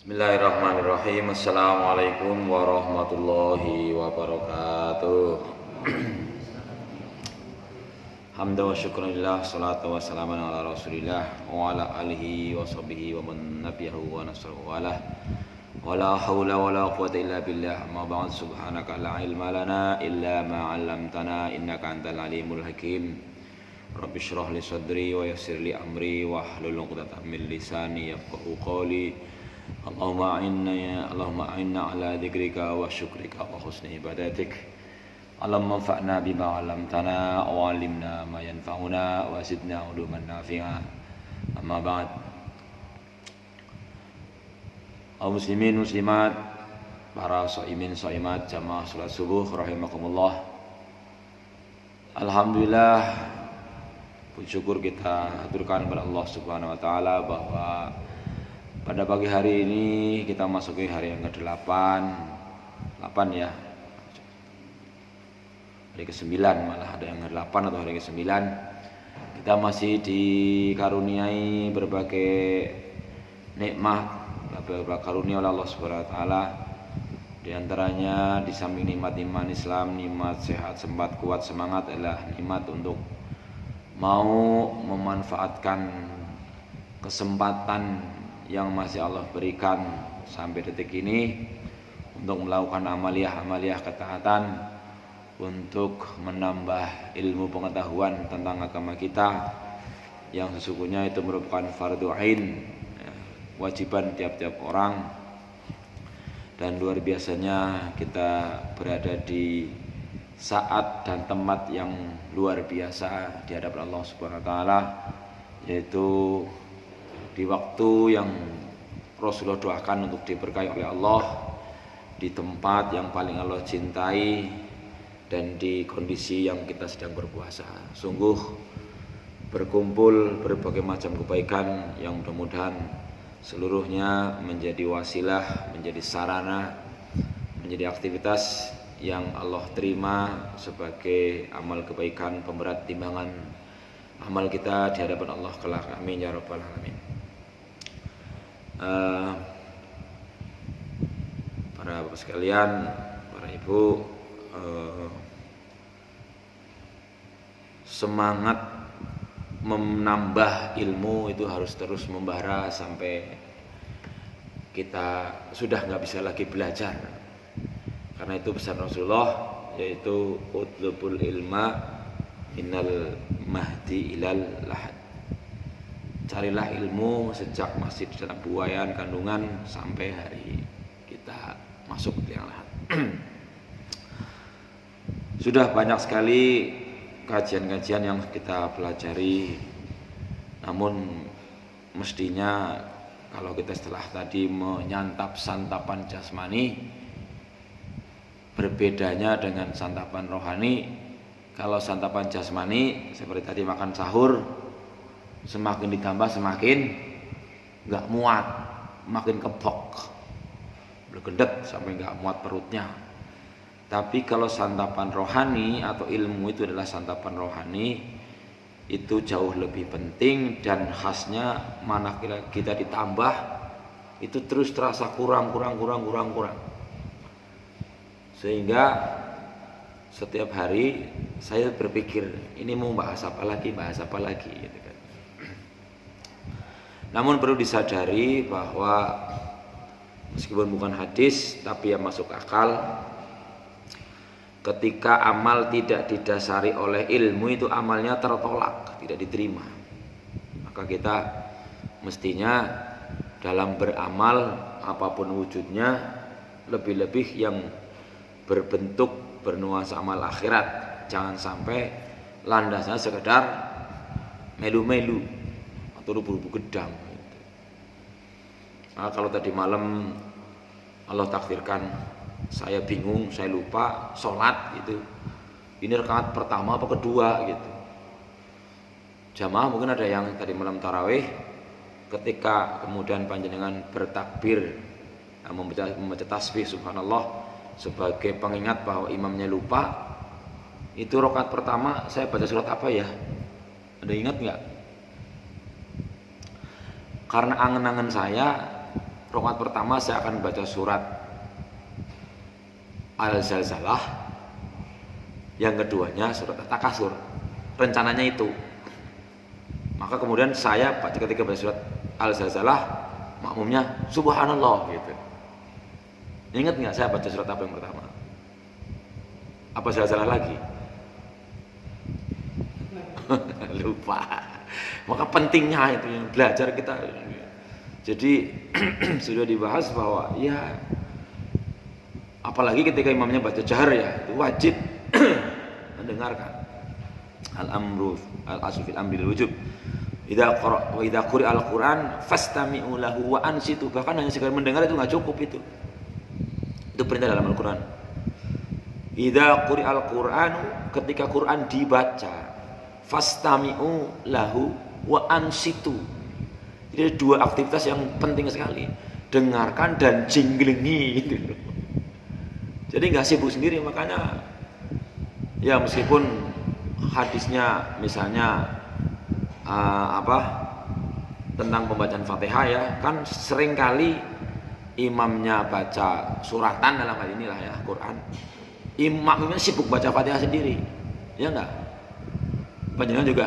Bismillahirrahmanirrahim. Assalamualaikum warahmatullahi wabarakatuh. Hamda wa syukurillah, salatu wa salaman ala rasulillah wa ala alihi wa sahbihi wa man nabiyahu wa nasrahu wa ala wa la hawla wa la quwata illa billah. Amma ba'd, subhanaka la ilma lana illa ma 'allamtana innaka antal alimul hakim. Rabbi shrah li sadri wa yassir li amri wa hlul 'uqdatam min lisani yafqahu qawli. Allahumma a'inna ala dzikrika wa syukrika wa husni ibadatik. Allahumma anfa'na bima 'allamtana wa 'allimna ma yanfa'una wa zidna 'uluman nafi'a. Amma ba'd. Kaum muslimin muslimat, para shaimin shaimat, jamaah salat subuh rahimakumullah. Alhamdulillah, puji syukur kita haturkan kepada Allah Subhanahu wa taala bahwa pada pagi hari ini kita masuki hari yang ke-8 ya. Hari ke-9, malah ada yang ke-8 atau hari ke-9. Kita masih dikaruniai berbagai nikmat, berbagai karunia oleh Allah Subhanahu wa taala. Di antaranya di samping nikmat iman Islam, nikmat sehat, sempat, kuat, semangat adalah nikmat untuk mau memanfaatkan kesempatan yang masih Allah berikan sampai detik ini untuk melakukan amaliyah ketaatan, untuk menambah ilmu pengetahuan tentang agama kita yang sesungguhnya itu merupakan fardhu ain, wajiban tiap-tiap orang. Dan luar biasanya kita berada di saat dan tempat yang luar biasa di hadapan Allah Subhanahu wa taala, yaitu di waktu yang Rasulullah doakan untuk diberkahi oleh Allah, di tempat yang paling Allah cintai, dan di kondisi yang kita sedang berpuasa. Sungguh berkumpul berbagai macam kebaikan yang mudah-mudahan seluruhnya menjadi wasilah, menjadi sarana, menjadi aktivitas yang Allah terima sebagai amal kebaikan, pemberat timbangan amal kita di hadapan Allah kelak. Amin ya rabbal alamin. Para bapak sekalian, para ibu, semangat menambah ilmu itu harus terus membara sampai kita sudah nggak bisa lagi belajar. Karena itu pesan Rasulullah, yaitu utlubul ilma innal mahdi ilal lahad. Carilah ilmu sejak masih di dalam buayan kandungan sampai hari kita masuk ke liang lahat. Sudah banyak sekali kajian-kajian yang kita pelajari, namun mestinya kalau kita setelah tadi menyantap santapan jasmani, berbedanya dengan santapan rohani. Kalau santapan jasmani seperti tadi makan sahur, semakin ditambah semakin nggak muat, makin kebok, bergendet sampai nggak muat perutnya. Tapi kalau santapan rohani atau ilmu itu adalah santapan rohani, itu jauh lebih penting, dan khasnya mana kita ditambah itu terus terasa kurang. Sehingga setiap hari saya berpikir, ini mau bahas apa lagi gitu kan. Namun perlu disadari bahwa meskipun bukan hadis tapi yang masuk akal, ketika amal tidak didasari oleh ilmu itu amalnya tertolak, tidak diterima. Maka kita mestinya dalam beramal apapun wujudnya, lebih-lebih yang berbentuk bernuansa amal akhirat. Jangan sampai landasnya sekedar melu-melu atau rubu-rubu gedang. Nah, kalau tadi malam Allah takdirkan saya bingung, saya lupa sholat gitu, ini rakaat pertama apa kedua gitu. Jamaah mungkin ada yang tadi malam tarawih, ketika kemudian panjenengan bertakbir, membaca tasbih subhanallah sebagai pengingat bahwa imamnya lupa, itu rakaat pertama saya baca surat apa ya? Ada ingat nggak? Karena angen-angen saya Rakaat pertama saya akan baca surat Al-Zalzalah, yang keduanya surat At-Takasur. Rencananya itu. Maka kemudian saya ketika baca surat Al-Zalzalah, makmumnya subhanallah gitu. Ingat nggak saya baca surat apa yang pertama? Apa Zalzalah lagi? Lupa. Maka pentingnya itu yang belajar kita. Jadi sudah dibahas bahwa ya, apalagi ketika imamnya baca jahar ya, itu wajib mendengarkan. Al-amru al-asufil amri wujub. Idza quri'a al-Qur'an fastami'u lahu wa ansitu. Bahkan hanya sekedar mendengar itu nggak cukup itu. Itu perintah dalam Al-Qur'an. Idza quri'a al-Qur'an, ketika Quran dibaca, fastami'u lahu wa ansitu. Jadi ada dua aktivitas yang penting sekali. Dengarkan dan jinglengi gitu loh. Jadi nggak sibuk sendiri, makanya ya meskipun hadisnya misalnya tentang pembacaan Fatihah ya, kan seringkali imamnya baca suratan dalam hal inilah ya Quran, imamnya sibuk baca Fatihah sendiri, ya enggak? Panjenengan juga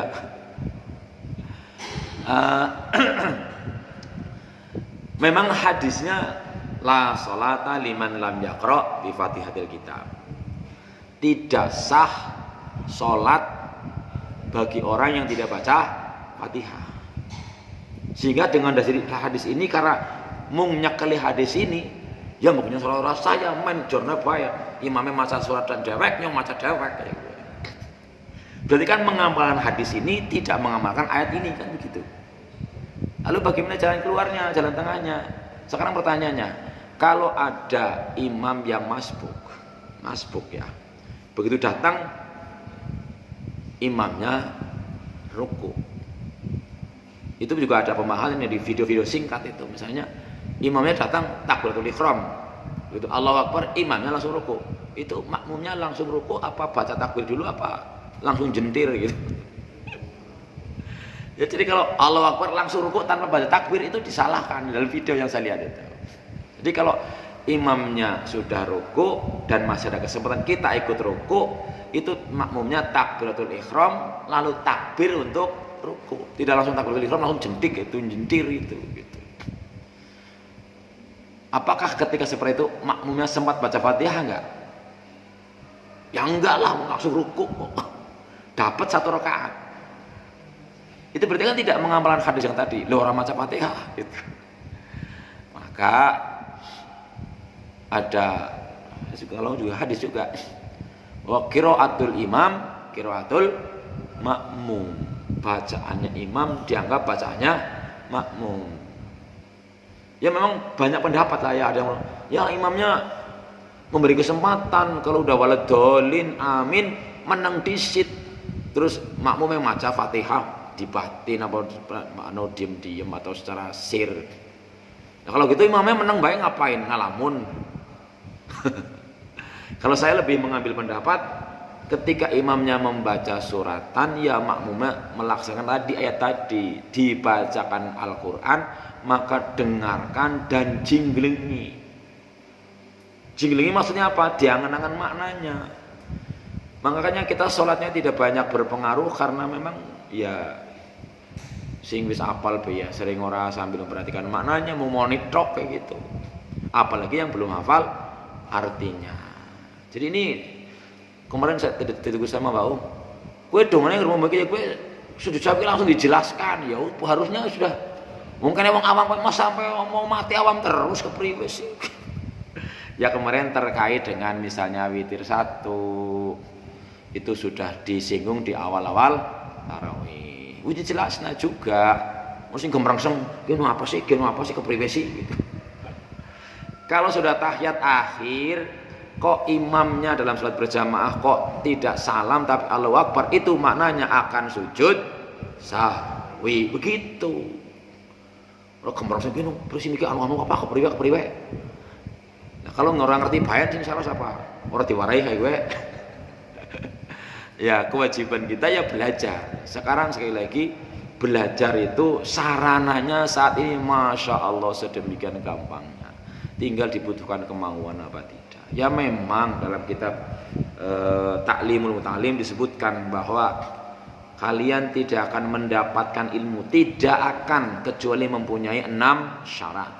memang hadisnya la sholata liman lam yaqra bi Fatihatil Kitab. Tidak sah sholat bagi orang yang tidak baca Fatihah. Sehingga dengan dasar hadis ini, karena mung nyekeli hadis ini, ya mungkin saudara saya main jorna bayar imamnya maca surat dan dewek, yang maca dewek kayak gitu. Berarti kan mengamalkan hadis ini tidak mengamalkan ayat ini, kan begitu. Lalu bagaimana jalan keluarnya, jalan tengahnya? Sekarang pertanyaannya, kalau ada imam yang masbuk ya, begitu datang imamnya ruku, itu juga ada pemahamannya di video-video singkat itu. Misalnya imamnya datang takbiratul ihram, itu Allahu Akbar, imamnya langsung ruku, itu makmumnya langsung ruku apa baca takbir dulu apa langsung jentir gitu. Ya, jadi kalau Allahu Akbar langsung ruku tanpa baca takbir itu disalahkan dalam video yang saya lihat itu. Jadi kalau imamnya sudah ruku dan masih ada kesempatan kita ikut ruku, itu makmumnya takbiratul ihram lalu takbir untuk ruku, tidak langsung takbiratul ihram langsung jentik itu, jentir itu gitu. Apakah ketika seperti itu makmumnya sempat baca Fatihah enggak? Ya enggak lah, langsung ruku kok. Dapat 1 rakaat. Itu berarti kan tidak mengamalkan hadis yang tadi, lo orang baca Fatihah gitu. Maka ada kalau juga hadis juga wa qiraatul imam qiraatul makmum, bacaannya imam dianggap bacaannya makmum. Ya memang banyak pendapat lah ya, ada yang ya imamnya memberi kesempatan kalau udah waladolin amin menang disit, terus makmum yang maca Fatihah dibatin apa diem atau secara sir. Nah, kalau gitu imamnya menang baik ngapain ngalamun. Kalau saya lebih mengambil pendapat ketika imamnya membaca suratan, ya makmumnya melaksanakan tadi ayat tadi, dibacakan Al-Quran maka dengarkan dan jinglengi. Jinglengi maksudnya apa? Diangan-angan maknanya. Makanya kita sholatnya tidak banyak berpengaruh karena memang ya sing wis apal be ya sering ora sambil memperhatikan maknanya, mau monitor kayak gitu. Apalagi yang belum hafal artinya. Jadi ini kemarin saya tegur sama Mbak Um, gue dongane ngrimo iki gue sudah jawab langsung dijelaskan. Ya harusnya sudah, mungkin emang awam mas sampai mau mati awam terus kepriwe sih. Ya kemarin terkait dengan misalnya witir 1 itu sudah disinggung di awal-awal tarawih. Wis jelasna juga. Mesti gemrangseng, geno apa sih kepriwe sih gitu. Kalau sudah tahiyat akhir, kok imamnya dalam sholat berjamaah kok tidak salam tapi Allahu Akbar, itu maknanya akan sujud sahwi, begitu. Kalau gemrangseng geno, terus mikir anu apa kepriwe. Nah, kalau orang ngerti bayat ini salah siapa? Orang diwarai kayak gue. Ya kewajiban kita ya belajar. Sekarang sekali lagi belajar itu sarananya saat ini Masya Allah sedemikian gampangnya, tinggal dibutuhkan kemauan apa tidak. Ya memang dalam kitab Ta'limul Muta'allim disebutkan bahwa kalian tidak akan mendapatkan ilmu, tidak akan kecuali mempunyai 6 syarat.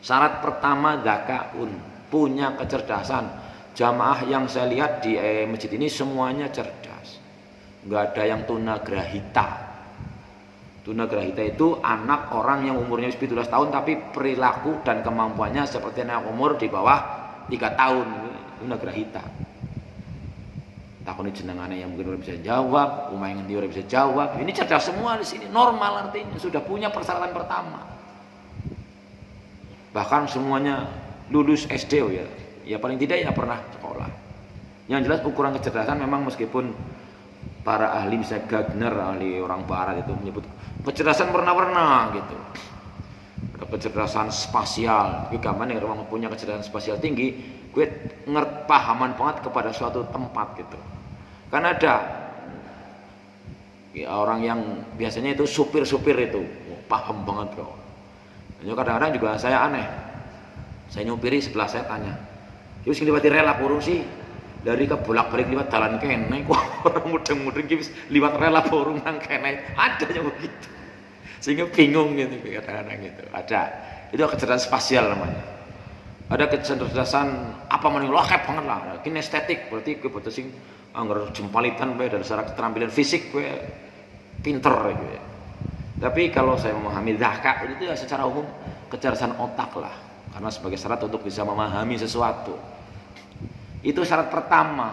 Syarat pertama zakaun, punya kecerdasan. Jamaah yang saya lihat di masjid ini semuanya cerdas, nggak ada yang tunagrahita. Tunagrahita itu anak orang yang umurnya 17 tahun tapi perilaku dan kemampuannya seperti anak umur di bawah 3 tahun. Tunagrahita. Takoni jenengane yang mungkin orang bisa jawab, umah yang orang bisa jawab. Ini cerdas semua di sini, normal artinya sudah punya persyaratan pertama. Bahkan semuanya lulus SD ya. Ya paling tidak ya pernah sekolah. Yang jelas ukuran kecerdasan memang meskipun para ahli misalnya Gardner, ahli orang barat itu menyebut kecerdasan warna-warna gitu. Ada kecerdasan spasial. Gue gaman yang orang punya kecerdasan spasial tinggi, gue pahaman banget kepada suatu tempat gitu. Kan ada ya, orang yang biasanya itu supir-supir itu paham banget kok. Kadang-kadang juga saya aneh. Saya nyupiri sebelah saya tanya, terus liwati rela kurung sih dari ke bolak-balik liwat jalan kene, kok orang mudeng-mudeng gitu liwat rela kurung nang kene, ada yang begitu, sehingga bingung gitu kadang-kadang gitu. Ada, itu kecerdasan spasial namanya. Ada kecerdasan apa maning lokep banget lah, kinestetik, berarti gue butuh sing anggar jempalitan dari secara keterampilan fisik gue pinter gitu ya. Tapi kalau saya memahami zakat itu ya secara umum kecerdasan otak lah. Karena sebagai syarat untuk bisa memahami sesuatu. Itu syarat pertama.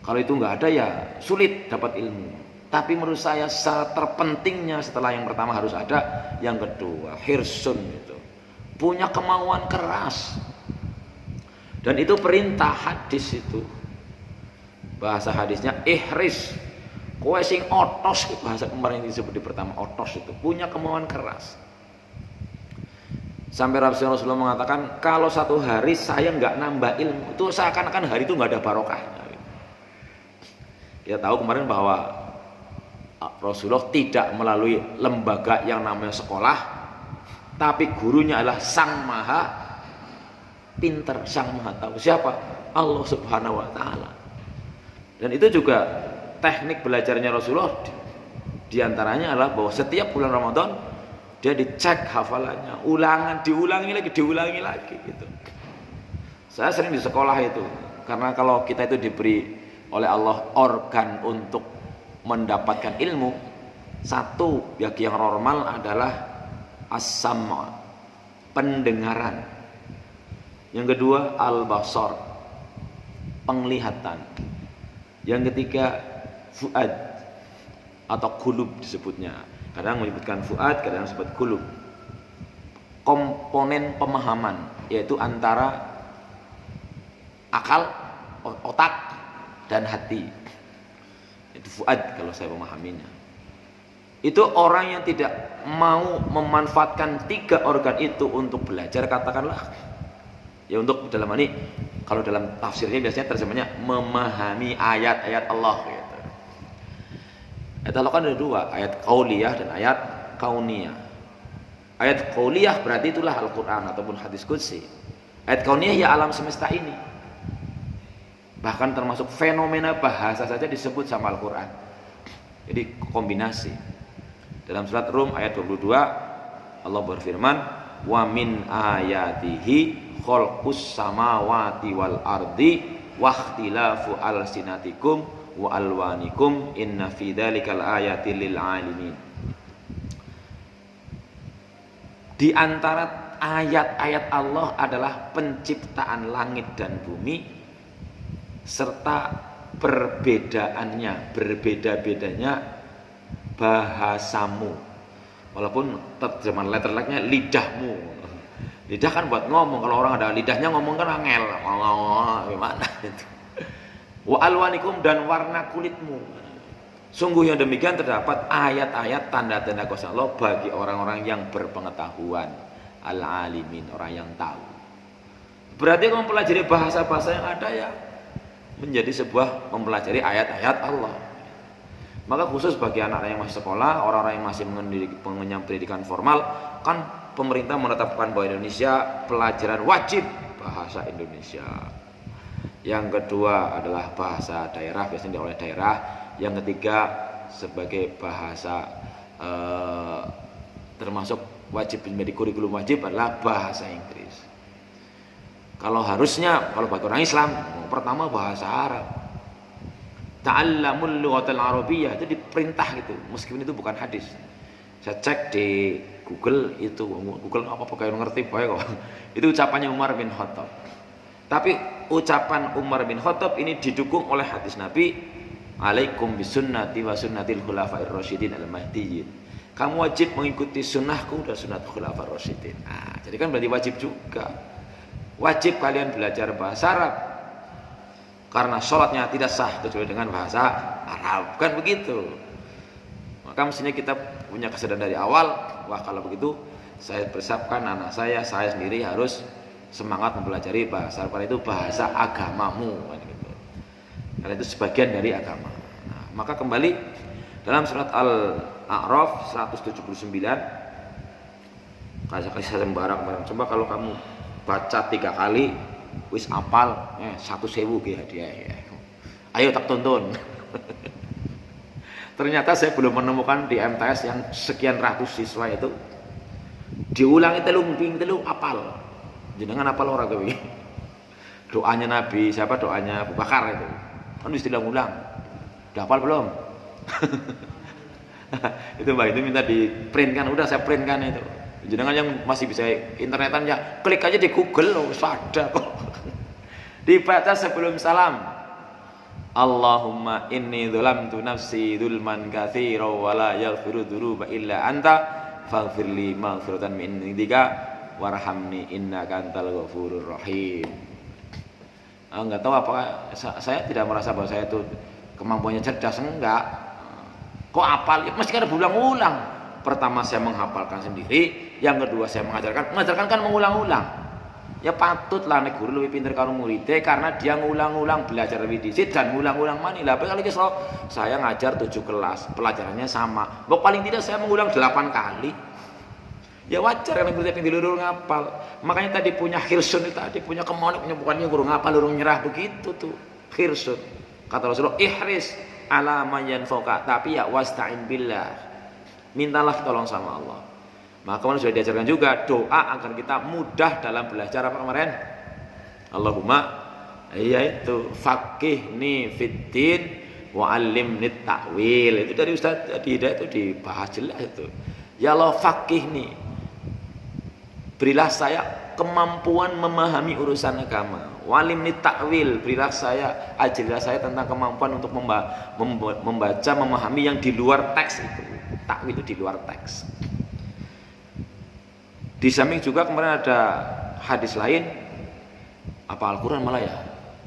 Kalau itu nggak ada ya sulit dapat ilmu. Tapi menurut saya syarat terpentingnya setelah yang pertama harus ada, yang kedua hirsun itu. Punya kemauan keras. Dan itu perintah hadis itu. Bahasa hadisnya ihris. Kowe sing otos, bahasa kemarin disebut di pertama otos itu. Punya kemauan keras. Sampai Rasulullah mengatakan kalau satu hari saya nggak nambah ilmu itu seakan-akan hari itu nggak ada barokahnya. Kita tahu kemarin bahwa Rasulullah tidak melalui lembaga yang namanya sekolah, tapi gurunya adalah sang maha pinter, sang maha tahu. Siapa? Allah Subhanahu Wa Taala. Dan itu juga teknik belajarnya Rasulullah. Diantaranya adalah bahwa setiap bulan Ramadan dia dicek hafalannya, diulangi lagi gitu. Saya sering di sekolah itu, karena kalau kita itu diberi oleh Allah organ untuk mendapatkan ilmu, satu bagi yang normal adalah as-sam', pendengaran. Yang kedua al-basar, penglihatan. Yang ketiga fuad atau qulub disebutnya. Kadang menyebutkan fuad, kadang disebut qulub. Komponen pemahaman yaitu antara akal, otak dan hati. Itu fuad kalau saya memahaminya. Itu orang yang tidak mau memanfaatkan 3 organ itu untuk belajar, katakanlah ya untuk dalam ini, kalau dalam tafsirnya biasanya terjemahnya memahami ayat-ayat Allah gitu. Ayat Allah kan ada 2, ayat qauliyah dan ayat kauniyah. Ayat qauliyah berarti itulah Al-Quran ataupun hadis qudsi. Ayat kauniyah ya alam semesta ini. Bahkan termasuk fenomena bahasa saja disebut sama Al-Quran. Jadi kombinasi. Dalam surat Rum ayat 22 Allah berfirman, wa min ayatihi khalqus samawati wal ardi wa ikhtilafu alsinatikum wa alwanikum inna fi dzalikal ayatil lil alimin. Di antara ayat-ayat Allah adalah penciptaan langit dan bumi serta berbeda-bedanya bahasamu. Walaupun terjemahan letterleknya lidahmu. Lidah kan buat ngomong, kalau orang ada lidahnya ngomong kan angel. Gimana itu? Wa alwanikum dan warna kulitmu. Sungguh yang demikian terdapat ayat-ayat tanda-tanda kuasa Allah bagi orang-orang yang berpengetahuan, al-alimin, orang yang tahu. Berarti kalau mempelajari bahasa-bahasa yang ada ya menjadi sebuah mempelajari ayat-ayat Allah. Maka khusus bagi anak yang masih sekolah, orang-orang yang masih mengenyam pendidikan formal, kan pemerintah menetapkan bahwa Indonesia pelajaran wajib bahasa Indonesia. Yang kedua adalah bahasa daerah, biasanya oleh daerah. Yang ketiga sebagai bahasa termasuk wajib menjadi kurikulum wajib adalah bahasa Inggris. Kalau harusnya, kalau bagi orang Islam, pertama bahasa Arab. Ta'allamul lughatal arabiyyah, itu diperintah gitu, meskipun itu bukan hadis. Saya cek di Google itu, Google apa kayak ngerti bae kok. Itu ucapannya Umar bin Khattab. Tapi ucapan Umar bin Khattab ini didukung oleh hadis Nabi, alaikum bisunnati wa sunnatil khulafair rasyidin al-mahdiyyin. Kamu wajib mengikuti sunnahku dan sunnah khulafair rasyidin. Nah, jadi kan berarti wajib juga. Wajib kalian belajar bahasa Arab. Karena sholatnya tidak sah kecuali dengan bahasa Arab, kan begitu. Maka mestinya kita punya kesadaran dari awal, wah kalau begitu saya persiapkan anak saya sendiri harus semangat mempelajari bahasa Arab, karena itu bahasa agamamu, kan gitu. Karena itu sebagian dari agama. Nah, maka kembali dalam surat Al-A'raf 179, kasih saya sembarang, coba kalau kamu baca 3 kali wis apal 1.000 ge hadiah ya. Ayo tak tonton. Ternyata saya belum menemukan di MTS yang sekian ratus siswa itu diulangi telung apal. Jenengan apal ora kowe? Doanya Nabi, siapa doanya Abu Bakar itu. Kan wis diulang. Udah hafal belum? Itu Mbak itu minta di print kan, udah saya print kan itu. Jenengan yang masih bisa internetan ya klik aja di Google loh, ada kok. Dibaca sebelum salam. Allahumma inni dzalamtu nafsi dzulman katsiran wa la yaghfiru dzunuba illa anta faghfirli maghfiratan min indika warhamni innaka antal ghafurur rahim. Enggak tahu apakah saya tidak merasa bahwa saya itu kemampuannya cerdas, enggak. Kok apal? Ya, mesti kan berulang-ulang. Pertama saya menghafalkan sendiri, yang kedua saya mengajarkan kan mengulang-ulang. Ya patutlah nek guru lebih pintar karo muridnya karena dia ngulang-ulang belajar lebih dhisik dan ngulang-ulang maneh. Lah kali ke saya ngajar 7 kelas, pelajarannya sama. Pokok paling tidak saya mengulang 8 kali. Ya wajar kan murid yang dilurur ngapal. Makanya tadi punya khirsun itu tadi punya kemauan punya bukannya guru ngapal lurung nyerah begitu tuh. Khirsun. Kata Rasulullah, ihris ala ma yanfa'uka, tapi ya wasta'in billah. Mintalah tolong sama Allah. Maka kemarin sudah diajarkan juga doa agar kita mudah dalam belajar apa kemarin? Allahumma yaitu faqihni fiddin wa 'allimni ta'wil. Itu dari Ustaz Hidayat itu dibahas jelas itu. Ya Allah faqihni, berilah saya kemampuan memahami urusan agama. Wa 'allimni ta'wil, berilah saya, ajarilah saya tentang kemampuan untuk membaca, memahami yang di luar teks itu. Takwil itu di luar teks. Di samping juga kemarin ada hadis lain, apa Al-Quran malah ya,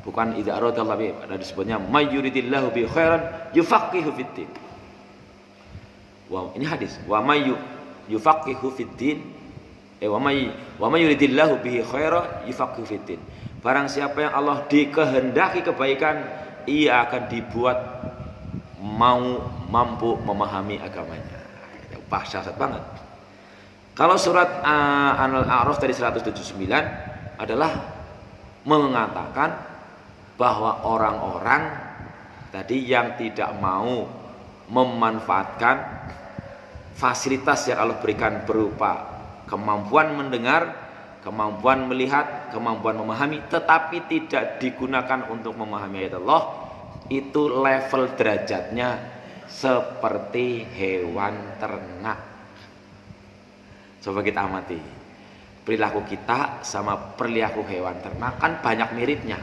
bukan idza aradallahu bi, ada disebutnya may yuridillahu bi khairan yufaqihu fiddin. Wow, ini hadis. Wa may yufaqihu fiddin, wa may yuridillahu bihi khairan yufaqihu fiddin. Barang siapa yang Allah dikehendaki kebaikan, ia akan dibuat mampu memahami agamanya. Dahsyat banget. Kalau surat Al-A'raf tadi 179 adalah mengatakan bahwa orang-orang tadi yang tidak mau memanfaatkan fasilitas yang Allah berikan berupa kemampuan mendengar, kemampuan melihat, kemampuan memahami, tetapi tidak digunakan untuk memahami ayat Allah, itu level derajatnya seperti hewan ternak. Coba kita amati perilaku kita sama perilaku hewan ternak kan banyak miripnya.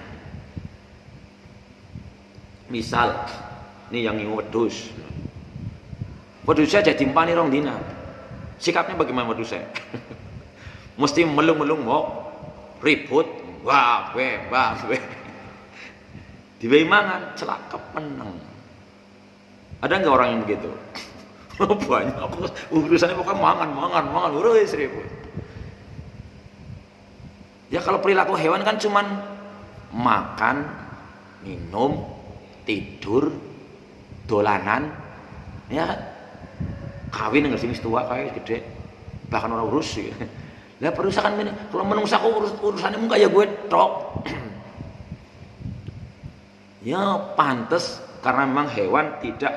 Misal ini yang wedhus, wedhusnya jadi timpani rong dina, sikapnya bagaimana wedhusnya? Mesti melung-melung mau ribut, wah diwehi mangan celakep meneng. Ada nggak orang yang begitu? Banyak. Urusannya pokoknya mangan, urus ribut. Ya kalau perilaku hewan kan cuman makan, minum, tidur, dolanan, Ya kan? Kawin dengan sing tua kayak gede, bahkan orang urus gitu. Lah perusahaan ini, kalau menungsa aku urusannya mung kayak gue tok. Ya pantas karena memang hewan tidak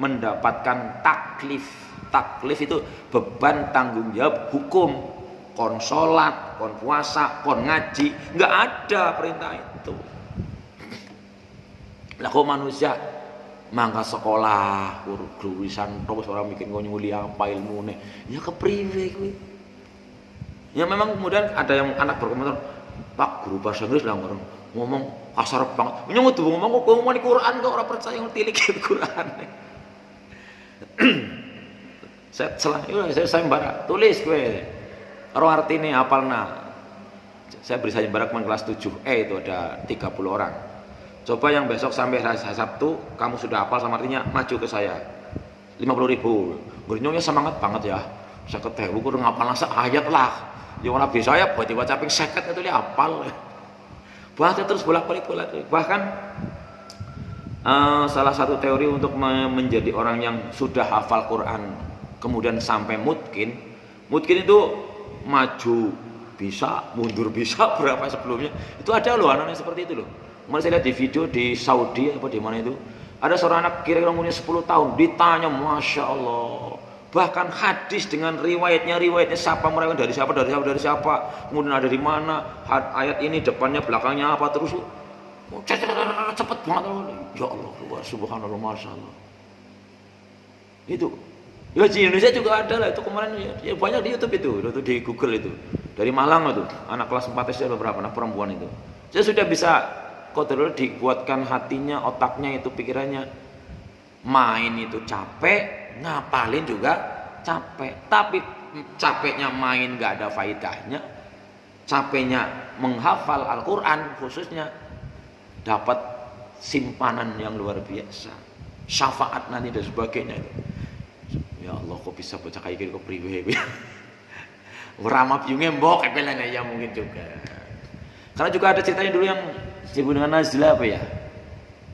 mendapatkan taklif. Taklif itu beban tanggung jawab hukum. Kon sholat, kon puasa, kon ngaji, nggak ada perintah itu. Lah kok manusia mangka sekolah, guru terus orang mikir nyuli apa ilmune. Ya kepriwe kuwi. Ya memang kemudian ada yang anak berkomentar, Pak guru bahasa Inggris lah ngomong kasar banget. Nyomot tuh ngomong di Quran kok orang percaya tilik Quran. saya embara tulis gue. Orang artinya apalna. Saya beri saja barak kelas 7E itu ada 30 orang. Coba yang besok sampai hari Sabtu kamu sudah hafal sama artinya maju ke saya. 50.000. Gurnyonya semangat banget ya. Saya ketemu kudu ngapal nasa ayat lah. Yang orang biasa ya buat dibaca ping 50 itu dia hafal. Bahasa terus bolak-balik. Bahkan salah satu teori untuk menjadi orang yang sudah hafal Quran kemudian sampai mungkin itu maju bisa, mundur bisa berapa sebelumnya. Itu ada loh anak-anak seperti itu loh. Kemarin saya lihat di video di Saudi apa di mana itu, ada seorang anak kira-kira umurnya 10 tahun ditanya, Masya Allah, bahkan hadis dengan riwayatnya siapa mereka dari siapa, kemudian ada di mana ayat ini depannya belakangnya apa terus cepet banget. Ya Allah, subhanallah, Masya Allah. Itu ya di Indonesia juga ada lah itu kemarin ya banyak di YouTube itu di Google itu dari Malang itu anak kelas 4 SD beberapa anak perempuan itu saya sudah bisa kontrol dibuatkan hatinya otaknya itu pikirannya main itu capek ngapalin juga capek tapi capeknya main gak ada faedahnya capeknya menghafal Al-Quran khususnya dapat simpanan yang luar biasa syafaat nanti dan sebagainya itu. Ya Allah kok bisa baca kayak gini kok priwe. Rama biungnya mbok kepelane ya mungkin juga. Karena juga ada ceritanya dulu yang disebut dengan Nazla apa ya?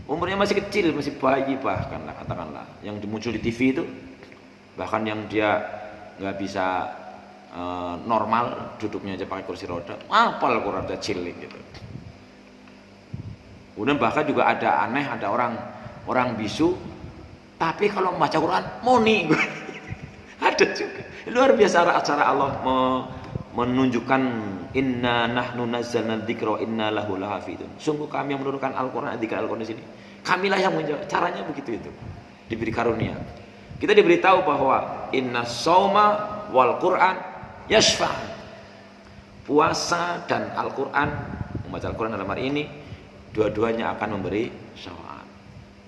Umurnya masih kecil, masih bayi bahkan lah katakanlah. Yang muncul di TV itu bahkan yang dia nggak bisa normal duduknya aja pakai kursi roda. Apal Quran kecil gitu. Kemudian bahkan juga ada aneh ada orang bisu tapi kalau membaca Quran moni ada juga luar biasa cara Allah menunjukkan inna nahnu nazzalna dzikra inna lahu lahafidun sungguh kami yang menurunkan Al-Quran Al-Quran di sini kamilah yang menjawab caranya begitu itu diberi karunia kita diberitahu bahwa inna shauma wal Quran yashfa puasa dan Al-Quran membaca Al-Quran dalam hari ini dua-duanya akan memberi syafaat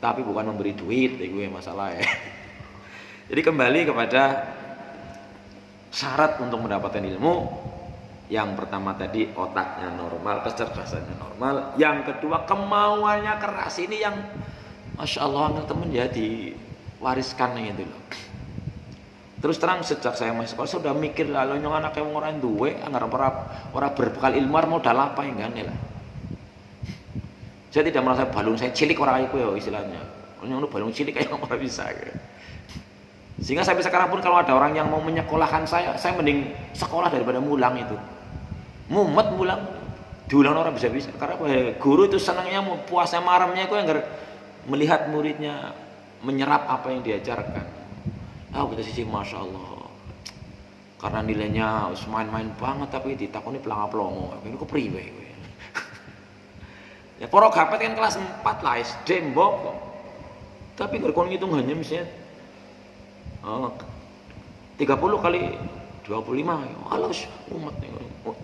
tapi bukan memberi duit, gue masalah ya. Jadi kembali kepada syarat untuk mendapatkan ilmu. Yang pertama tadi otaknya normal, kecerdasannya normal. Yang kedua kemauannya keras ini yang Masya Allah teman ya diwariskan gitu loh. Terus terang sejak saya masih sekolah sudah mikir lalu nyong anak yang orang duwe, anggar orang berbekal ilmu modal apa yang gak lah. Saya tidak merasa balung saya cilik orang kayak istilahnya. Orang balung cilik kayak orang bisa. Sehingga sampai sekarang pun kalau ada orang yang mau menyekolahkan saya mending sekolah daripada mulang itu. Mumet mulang, diulang orang bisa-bisa. Karena guru itu senangnya puasa maramnya itu yang melihat muridnya menyerap apa yang diajarkan. Kita sisi Masya Allah. Karena nilainya main-main banget tapi ditakoni pelanga-pelongo. Ini kepriwe. Ya porok hafat kan kelas 4 lah SD mbok. Tapi kalau ngitung hanya misalnya 30 kali 25 kalau umat nih.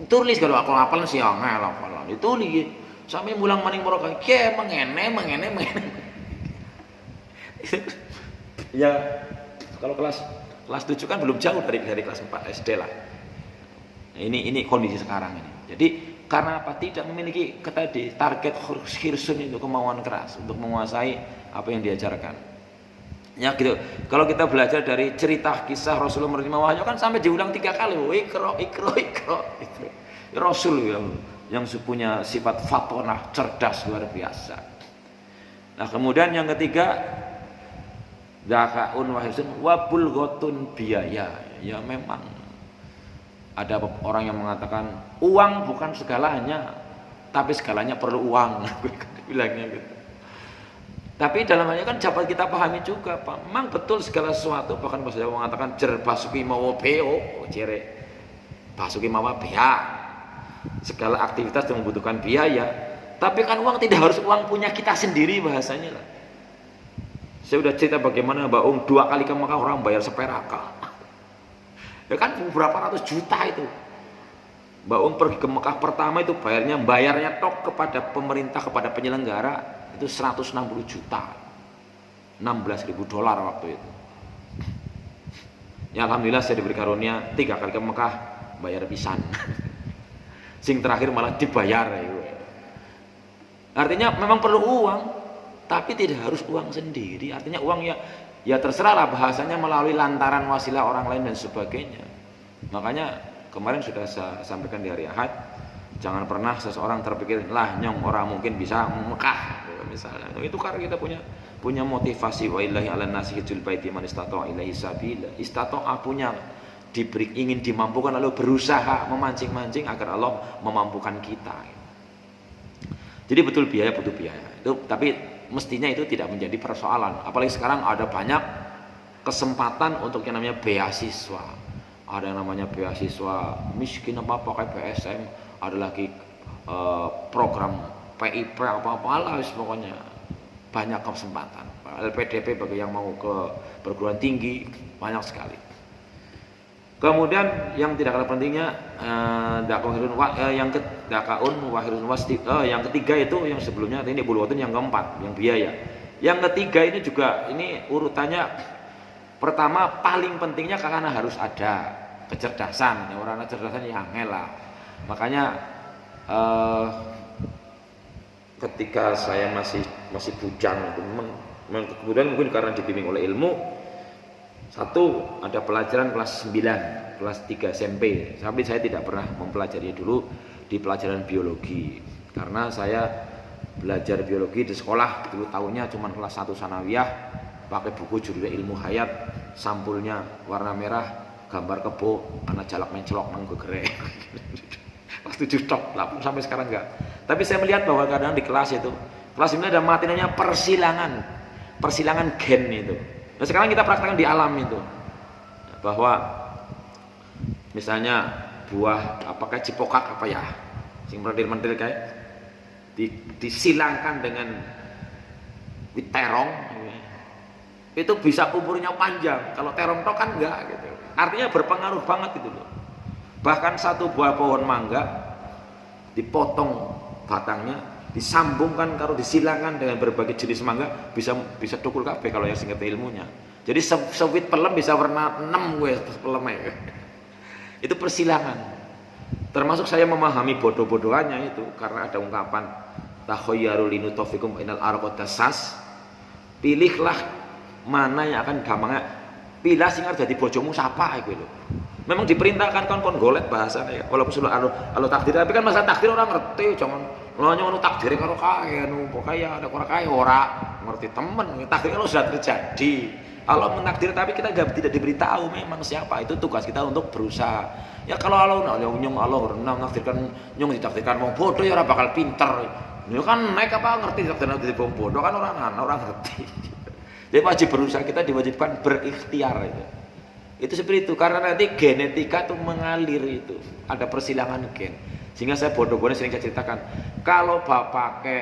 Tulis kalau aku hafal sih angel hafalan. Ditulis sampai mulang maning porok ke mengene. Ya kalau kelas 7 kan belum jauh dari kelas 4 SD lah. Ini kondisi sekarang ini. Jadi karena apa tidak memiliki target khirsun itu kemauan keras untuk menguasai apa yang diajarkan. Ya gitu. Kalau kita belajar dari cerita kisah Rasulullah menerima wahyu kan sampai diulang 3 kali. Ikra. Rasul yang punya sifat fatonah, cerdas luar biasa. Nah kemudian yang ketiga Zakaun wa hirsun wa bulghatun biaya. Ya memang ada orang yang mengatakan uang bukan segalanya, tapi segalanya perlu uang. Bilangnya gitu. Tapi dalam halnya kan dapat kita pahami juga, Pak. Memang betul segala sesuatu, bahkan bahasa Jawa mengatakan jer basuki mawa beo, jere basuki mawa bea. Segala aktivitas yang membutuhkan biaya. Tapi kan uang tidak harus uang punya kita sendiri bahasanya lah. Saya sudah cerita bagaimana Mbak Ung 2 kali ke Mekah orang bayar seperaka. Ya kan berapa ratus juta itu. Mbak Ung pergi ke Mekah pertama itu bayarnya tok kepada pemerintah, kepada penyelenggara itu 160 juta, $16.000 waktu itu. Ya alhamdulillah saya diberi karunia 3 kali ke Mekah bayar pisan. Sing terakhir malah dibayar. Artinya memang perlu uang, tapi tidak harus uang sendiri. Artinya uang ya terserah lah bahasanya melalui lantaran wasilah orang lain dan sebagainya. Makanya kemarin sudah saya sampaikan di hari Ahad, jangan pernah seseorang terpikir lah nyong orang mungkin bisa Mekah misalnya. Itu karena kita punya motivasi wa illahi 'alan nasi hijjul baiti man istata'a ilaihi sabila. Istata'a punya ingin dimampukan lalu berusaha memancing-mancing agar Allah memampukan kita. Jadi betul biaya butuh biaya. Itu tapi mestinya itu tidak menjadi persoalan. Apalagi sekarang ada banyak kesempatan untuk yang namanya beasiswa. Ada yang namanya beasiswa miskin apa kayak BSM, ada lagi program PIP apa-apa lah pokoknya banyak kesempatan. LPDP bagi yang mau ke perguruan tinggi banyak sekali. Kemudian yang tidak kalah pentingnya yang ketiga itu yang sebelumnya ini bulwatun, yang keempat yang biaya. Yang ketiga ini juga ini urutannya pertama paling pentingnya karena harus ada kecerdasan. Orang kecerdasan yang lah. Makanya ketika saya masih bujang, kemudian mungkin karena dibimbing oleh ilmu, satu ada pelajaran kelas 9, kelas 3 SMP, tapi saya tidak pernah mempelajari dulu di pelajaran biologi karena saya belajar biologi di sekolah dulu tahunnya cuma kelas 1 sanawiyah, pakai buku judulnya Ilmu Hayat, sampulnya warna merah, gambar kebo, anak jalak mencelok nang gegere. Kelas 7 top, sampai sekarang enggak. Tapi saya melihat bahwa kadang di kelas itu, kelas ini ada materinya persilangan gen itu. Nah sekarang kita praktekkan di alam itu, bahwa misalnya buah apakah cipokak apa ya, sing mentil-mentil kayak disilangkan dengan terong, itu bisa umurnya panjang. Kalau terong tok kan enggak gitu. Artinya berpengaruh banget gitu loh. Bahkan satu buah pohon mangga dipotong batangnya, disambungkan kalau disilangkan dengan berbagai jenis mangga bisa tukul kabeh kalau yang singkat ilmunya. Jadi sewit pelem bisa warna 6 pelemnya. Itu persilangan. Termasuk saya memahami bodoh-bodohannya itu karena ada ungkapan takhayyaru linutafikum inal arqatasas. Pilihlah mana yang akan gampangnya. Pilih sing arep dadi bojomu sapa iku lho. Memang diperintahkan kon golet bahasanya ya. Walaupun sudah alo takdir, tapi kan masa takdir orang ngerti, jangan ngono takdir karo kae anu pokoknya ada ora kae ora ngerti temen. Takdir kalau sudah terjadi. Allah menakdir tapi kita tidak diberitahu memang siapa. Itu tugas kita untuk berusaha. Ya kalau Allah nyong Allah menakdirkan nyong ditakdirkan wong bodoh ya ora bakal pinter. Ya kan naik apa ngerti takdirnya dadi wong bodoh kan orang ngerti. Jadi wajib berusaha, kita diwajibkan berikhtiar itu. Itu seperti itu karena nanti genetika tuh mengalir itu, ada persilangan gen. Sehingga saya bodoh-bodoh sering saya ceritakan, kalau bapak pakai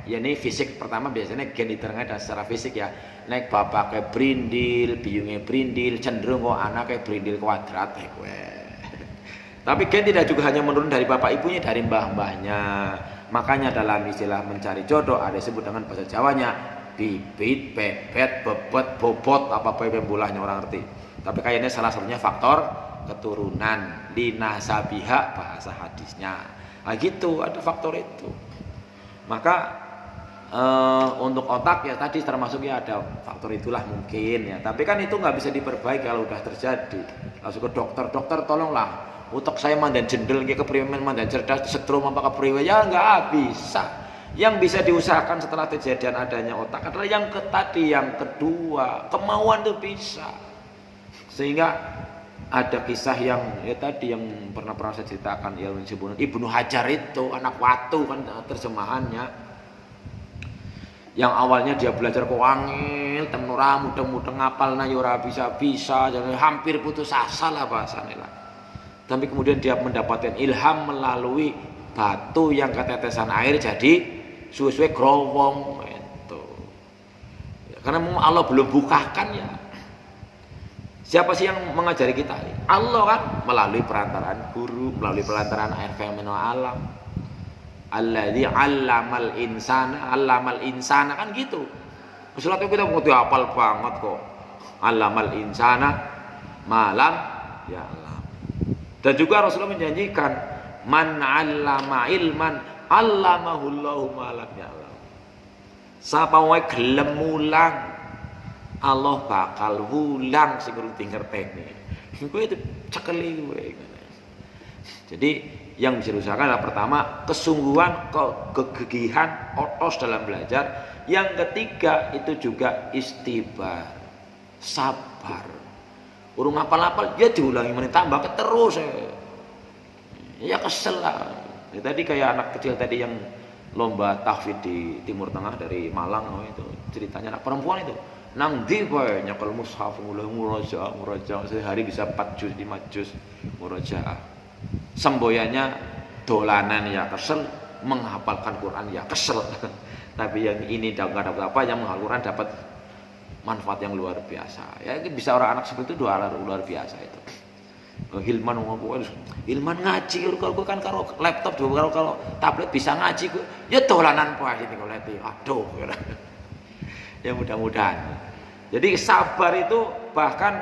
ya ini fisik pertama biasanya gen diterangkan secara fisik ya. Nek bapak pakai brindil, biungnya brindil, cenderung kok anaknya brindil kuadrat gue. Tapi gen tidak juga hanya menurun dari bapak ibunya, dari mbah-mbahnya. Makanya dalam istilah mencari jodoh ada disebut dengan bahasa Jawanya bibit, bebet, bebet, bobot, apa-apa pembulahnya orang ngerti. Tapi kayaknya salah satunya faktor keturunan, linasabiha bahasa hadisnya. Nah gitu, ada faktor itu. Maka untuk otak ya tadi termasuk ya ada faktor itulah mungkin ya. Tapi kan itu nggak bisa diperbaiki kalau udah terjadi. Langsung ke dokter tolonglah. Otak saya mandan jendel, kepriwe mandan cerdas, setrum apa kepriwe ya nggak bisa. Yang bisa diusahakan setelah kejadian adanya otak adalah yang kedua, kemauan itu bisa. Sehingga ada kisah yang tadi yang pernah saya ceritakan, ya Ibnu Hajar itu anak watu kan terjemahannya. Yang awalnya dia belajar kok angel, temnura mudeng-mudeng ngapalna ya ora bisa-bisa, jadi hampir putus asa lah bahasanya lah. Tapi kemudian dia mendapatkan ilham melalui batu yang ketetesan air jadi suwe-suwe growong itu. Ya, karena Allah belum bukakan ya. Siapa sih yang mengajari kita? Allah kan melalui perantaraan guru, melalui perantaraan air fenomena alam. Alladzi 'allamal insana kan gitu. Surat itu kita ngerti hafal banget kok. 'Allamal insana malam ya alam. Dan juga Rasulullah menjanjikan man 'allama ilman 'allamahullahu ma lam ya'lam. Sapa wae gelem mulang Allah bakal wulang sing ngerti ngerteni. Kowe itu cekeli kowe. Jadi yang bisa diusahakan adalah pertama kesungguhan, kegigihan, otos dalam belajar. Yang ketiga itu juga istibar, sabar. Urung apal-apal ya diulangi menit tambah terus. Ya kesel lah. Ya, tadi kayak anak kecil tadi yang lomba tahfidz di Timur Tengah dari Malang itu ceritanya anak perempuan itu. Nang ndi wae nyekel mushaf mulai murajaah sehari bisa 4 juz 5 juz murajaah. Semboyannya dolanan ya kesel, menghafalkan Quran ya kesel. Tapi yang ini enggak dapat apa, yang menghafal Quran dapat manfaat yang luar biasa. Ya bisa orang anak seperti itu luar biasa itu. Hilman ngomong, Hilman ngaji kalau kan karo laptop kalau tablet bisa ngaji ya dolanan poe iki kok leti. Aduh. Ya mudah-mudahan. Jadi sabar itu bahkan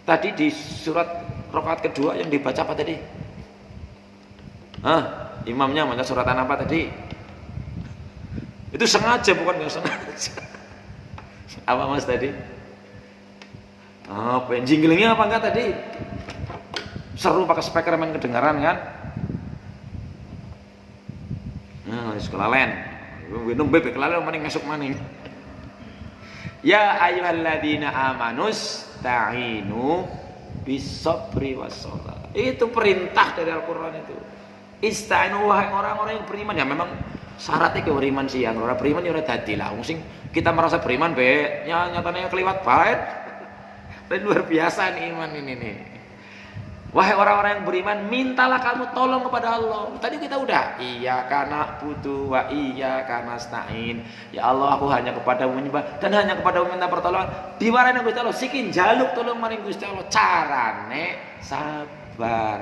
tadi di surat rakaat kedua yang dibaca apa tadi? Imamnya baca suratan apa tadi? Itu sengaja bukan nggak sengaja. Apa mas tadi? Jinglingnya apa enggak tadi? Seru pakai speaker main kedengaran kan? Sekolah lain. Minum bebek kelalen maning ngesuk maning. Ya ayyuhalladzina amanus ta'inu bisabri wassalah. Itu perintah dari Al-Qur'an itu. Ista'inu wahai orang-orang yang beriman. Ya memang syaratnya beriman sih, yang orang beriman ya ora dadi lah. Sing kita merasa beriman nyatanya keliwat baik. Dan luar biasa nih iman ini nih. Wahai orang-orang yang beriman, mintalah kamu tolong kepada Allah. Tadi kita udah, iyyaka na'budu wa iyyaka nasta'in. Ya Allah, aku hanya kepadamu menyembah dan hanya kepadamu minta pertolongan. Diwarani Gusti Allah, sikin jaluk tolong maring Gusti Allah. Carane sabar.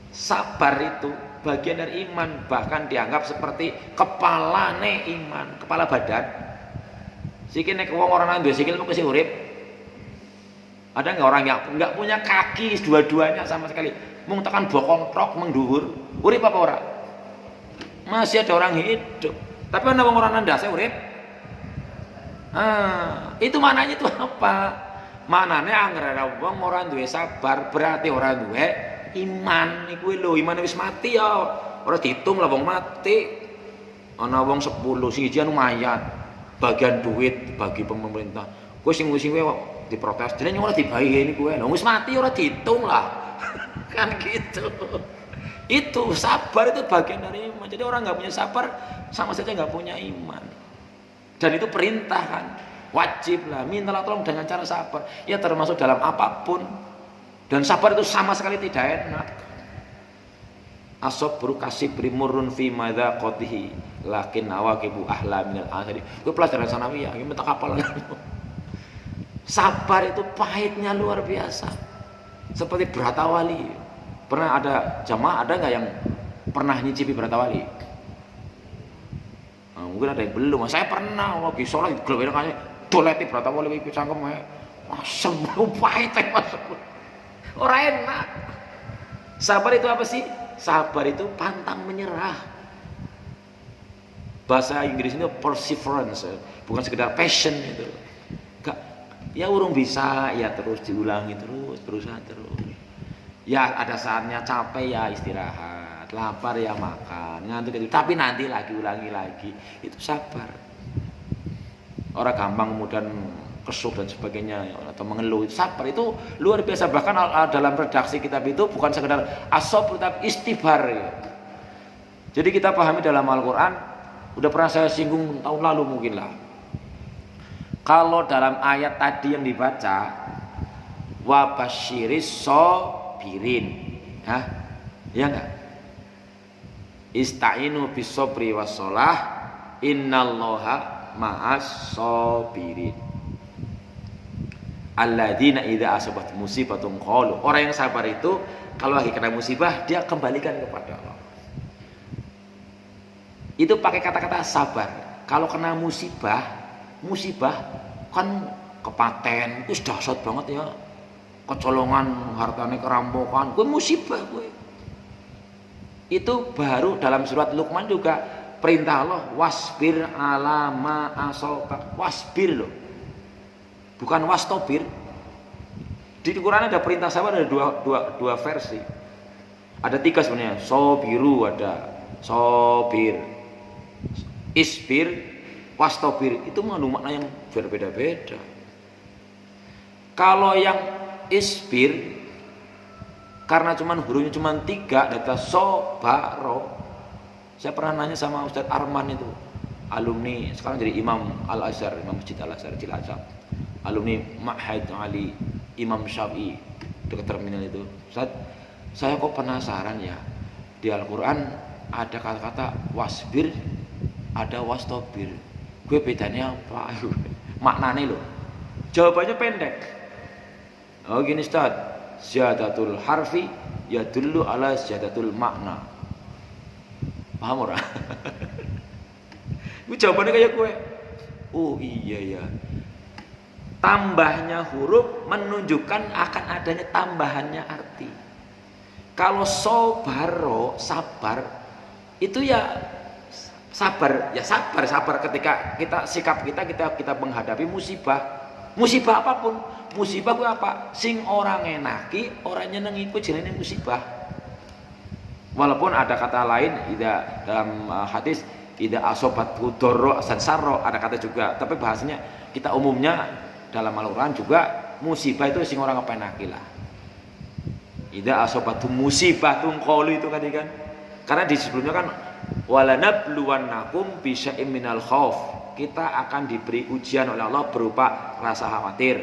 Sabar itu bagian dari iman, bahkan dianggap seperti kepalane iman, kepala badan. Sikil nek wong ora nang duwe sikil kok sing urip. Ada nggak orang yang nggak punya kaki dua-duanya sama sekali, mung tekan bokong trok mengduhur, urip apa ora? Masih ada orang hidup, tapi ana wong ora nandase urip. Itu mananya itu apa? Manane angger ana wong ora duwe sabar, berarti ora duwe iman. Iku lho, iman wis mati ya, ora diitung lah wong mati. Ana wong 10 siji anu mayat, bagian duit bagi pemerintah. Kowe sing kok diprotes, jadi ora dibayani kowe. Lho wis mati ora diitung lah. Kan gitu. Itu sabar itu bagian dari iman. Jadi orang nggak punya sabar sama saja nggak punya iman. Dan itu perintah kan. Wajib lah, mintalah tolong dengan cara sabar. Ya termasuk dalam apapun. Dan sabar itu sama sekali tidak enak. Asabru kasibri murrun fi madzaqatihi lakin awaqibu ahla minal akhir. Itu pelajaran sanawiyah, iki metak kapal. Sabar itu pahitnya luar biasa. Seperti Bratawali. Pernah ada jamaah, ada nggak yang pernah nyicipi Bratawali? Mungkin ada yang belum. Saya pernah lagi sholat gelem-gelem doleti Bratawali iki cangkem asem pahit masuk. Ora enak. Sabar itu apa sih? Sabar itu pantang menyerah. Bahasa Inggris itu perseverance, bukan sekedar passion itu. Ya urung bisa, ya terus diulangi terus. Ya ada saatnya capek ya istirahat. lapar ya makan, ngantuk itu. Tapi nanti lagi ulangi lagi. Itu sabar. Orang gampang kemudian kesuk dan sebagainya atau mengeluh, itu sabar, itu luar biasa. Bahkan dalam redaksi kitab itu bukan sekedar as-sabr tapi istighfar ya. Jadi kita pahami dalam Al-Quran, udah pernah saya singgung tahun lalu mungkin lah, kalau dalam ayat tadi yang dibaca wa basyiris sabirin, ya enggak, ista'inu bis sabri was shalah innallaha ma'as sabirin alladzina idza asabat musibatun qalu. Orang yang sabar itu kalau lagi kena musibah dia kembalikan kepada Allah. Itu pakai kata-kata sabar. Kalau kena musibah kan kepaten, itu dahsyat banget ya. Kecolongan, hartane kerampokan, gue musibah gue. Itu baru dalam surat Luqman juga perintah Allah, wasbir ala ma asabak. Wasbir loh. Bukan wastobir. Di Quran ada perintah sabar, ada dua versi. Ada 3 sebenarnya. Sobiru ada, sobir, isbir, wastobir. Itu mengandung makna yang berbeda-beda. Kalau yang isbir karena hurufnya cuma 3, data sobaro. Saya pernah nanya sama Ustadz Arman itu, alumni sekarang jadi Imam Al-Azhar, Imam Masjid Al-Azhar Cilacap, alumni Ma'had Ali Imam Syafi'i dekat terminal itu. Ustadz, saya kok penasaran ya, di Al-Quran ada kata-kata wasbir, ada wastobir, gue bedanya apa? Maknanya loh. Jawabannya pendek. Oh gini Ustadz, ziyadatul harfi yadullu ala ziyadatul makna. Paham ora? Itu jawabannya kayak gue. Oh iya ya. Tambahnya huruf menunjukkan akan adanya tambahannya arti. Kalau sobaro, sabar, itu ya sabar ketika sikap kita menghadapi musibah apapun. Musibah gue apa? Sing orang enaki, orang nyenengi ku jenenge musibah. Walaupun ada kata lain dalam hadis ida asobat hudoro asan sarro, ada kata juga, tapi bahasanya kita umumnya dalam Al-Quran juga musibah itu sing orang kepenaki lah. Ida asobat musibah tungkolu itu kan. Karena di sebelumnya kan walanabluwannakum bisya'im minal khauf, kita akan diberi ujian oleh Allah berupa rasa khawatir.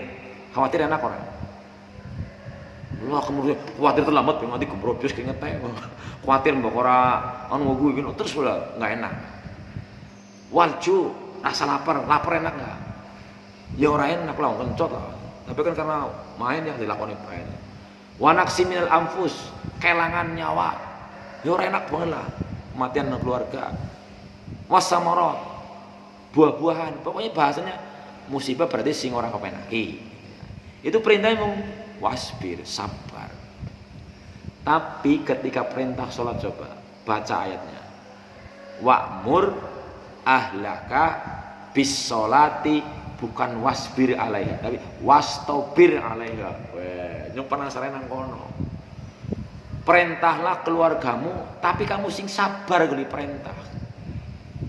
Khawatir enak orang. Allah kemudian khawatir terlambat pengen nanti gebrobos keinget teh. Khawatir mbok ora anu gue gini terus udah enggak enak. Walju rasa lapar enak enggak? Ya ora enak lah kencot lah. Tapi kan karena main yang dilakoni bae. Wa naqsi minal anfus, kelangan nyawa. Ya ora enak banget lah. Kematian keluarga. Wasamarat, buah-buahan. Pokoknya bahasanya musibah berarti sing orang kepenaki. Itu perintahnya wasbir, sabar. Tapi ketika perintah sholat, coba baca ayatnya, wa'mur ahlaka bis sholati, bukan wasbir alaiha tapi wastobir alaiha. Yang penasaran nang kono. Perintahlah keluargamu tapi kamu sing sabar guli perintah.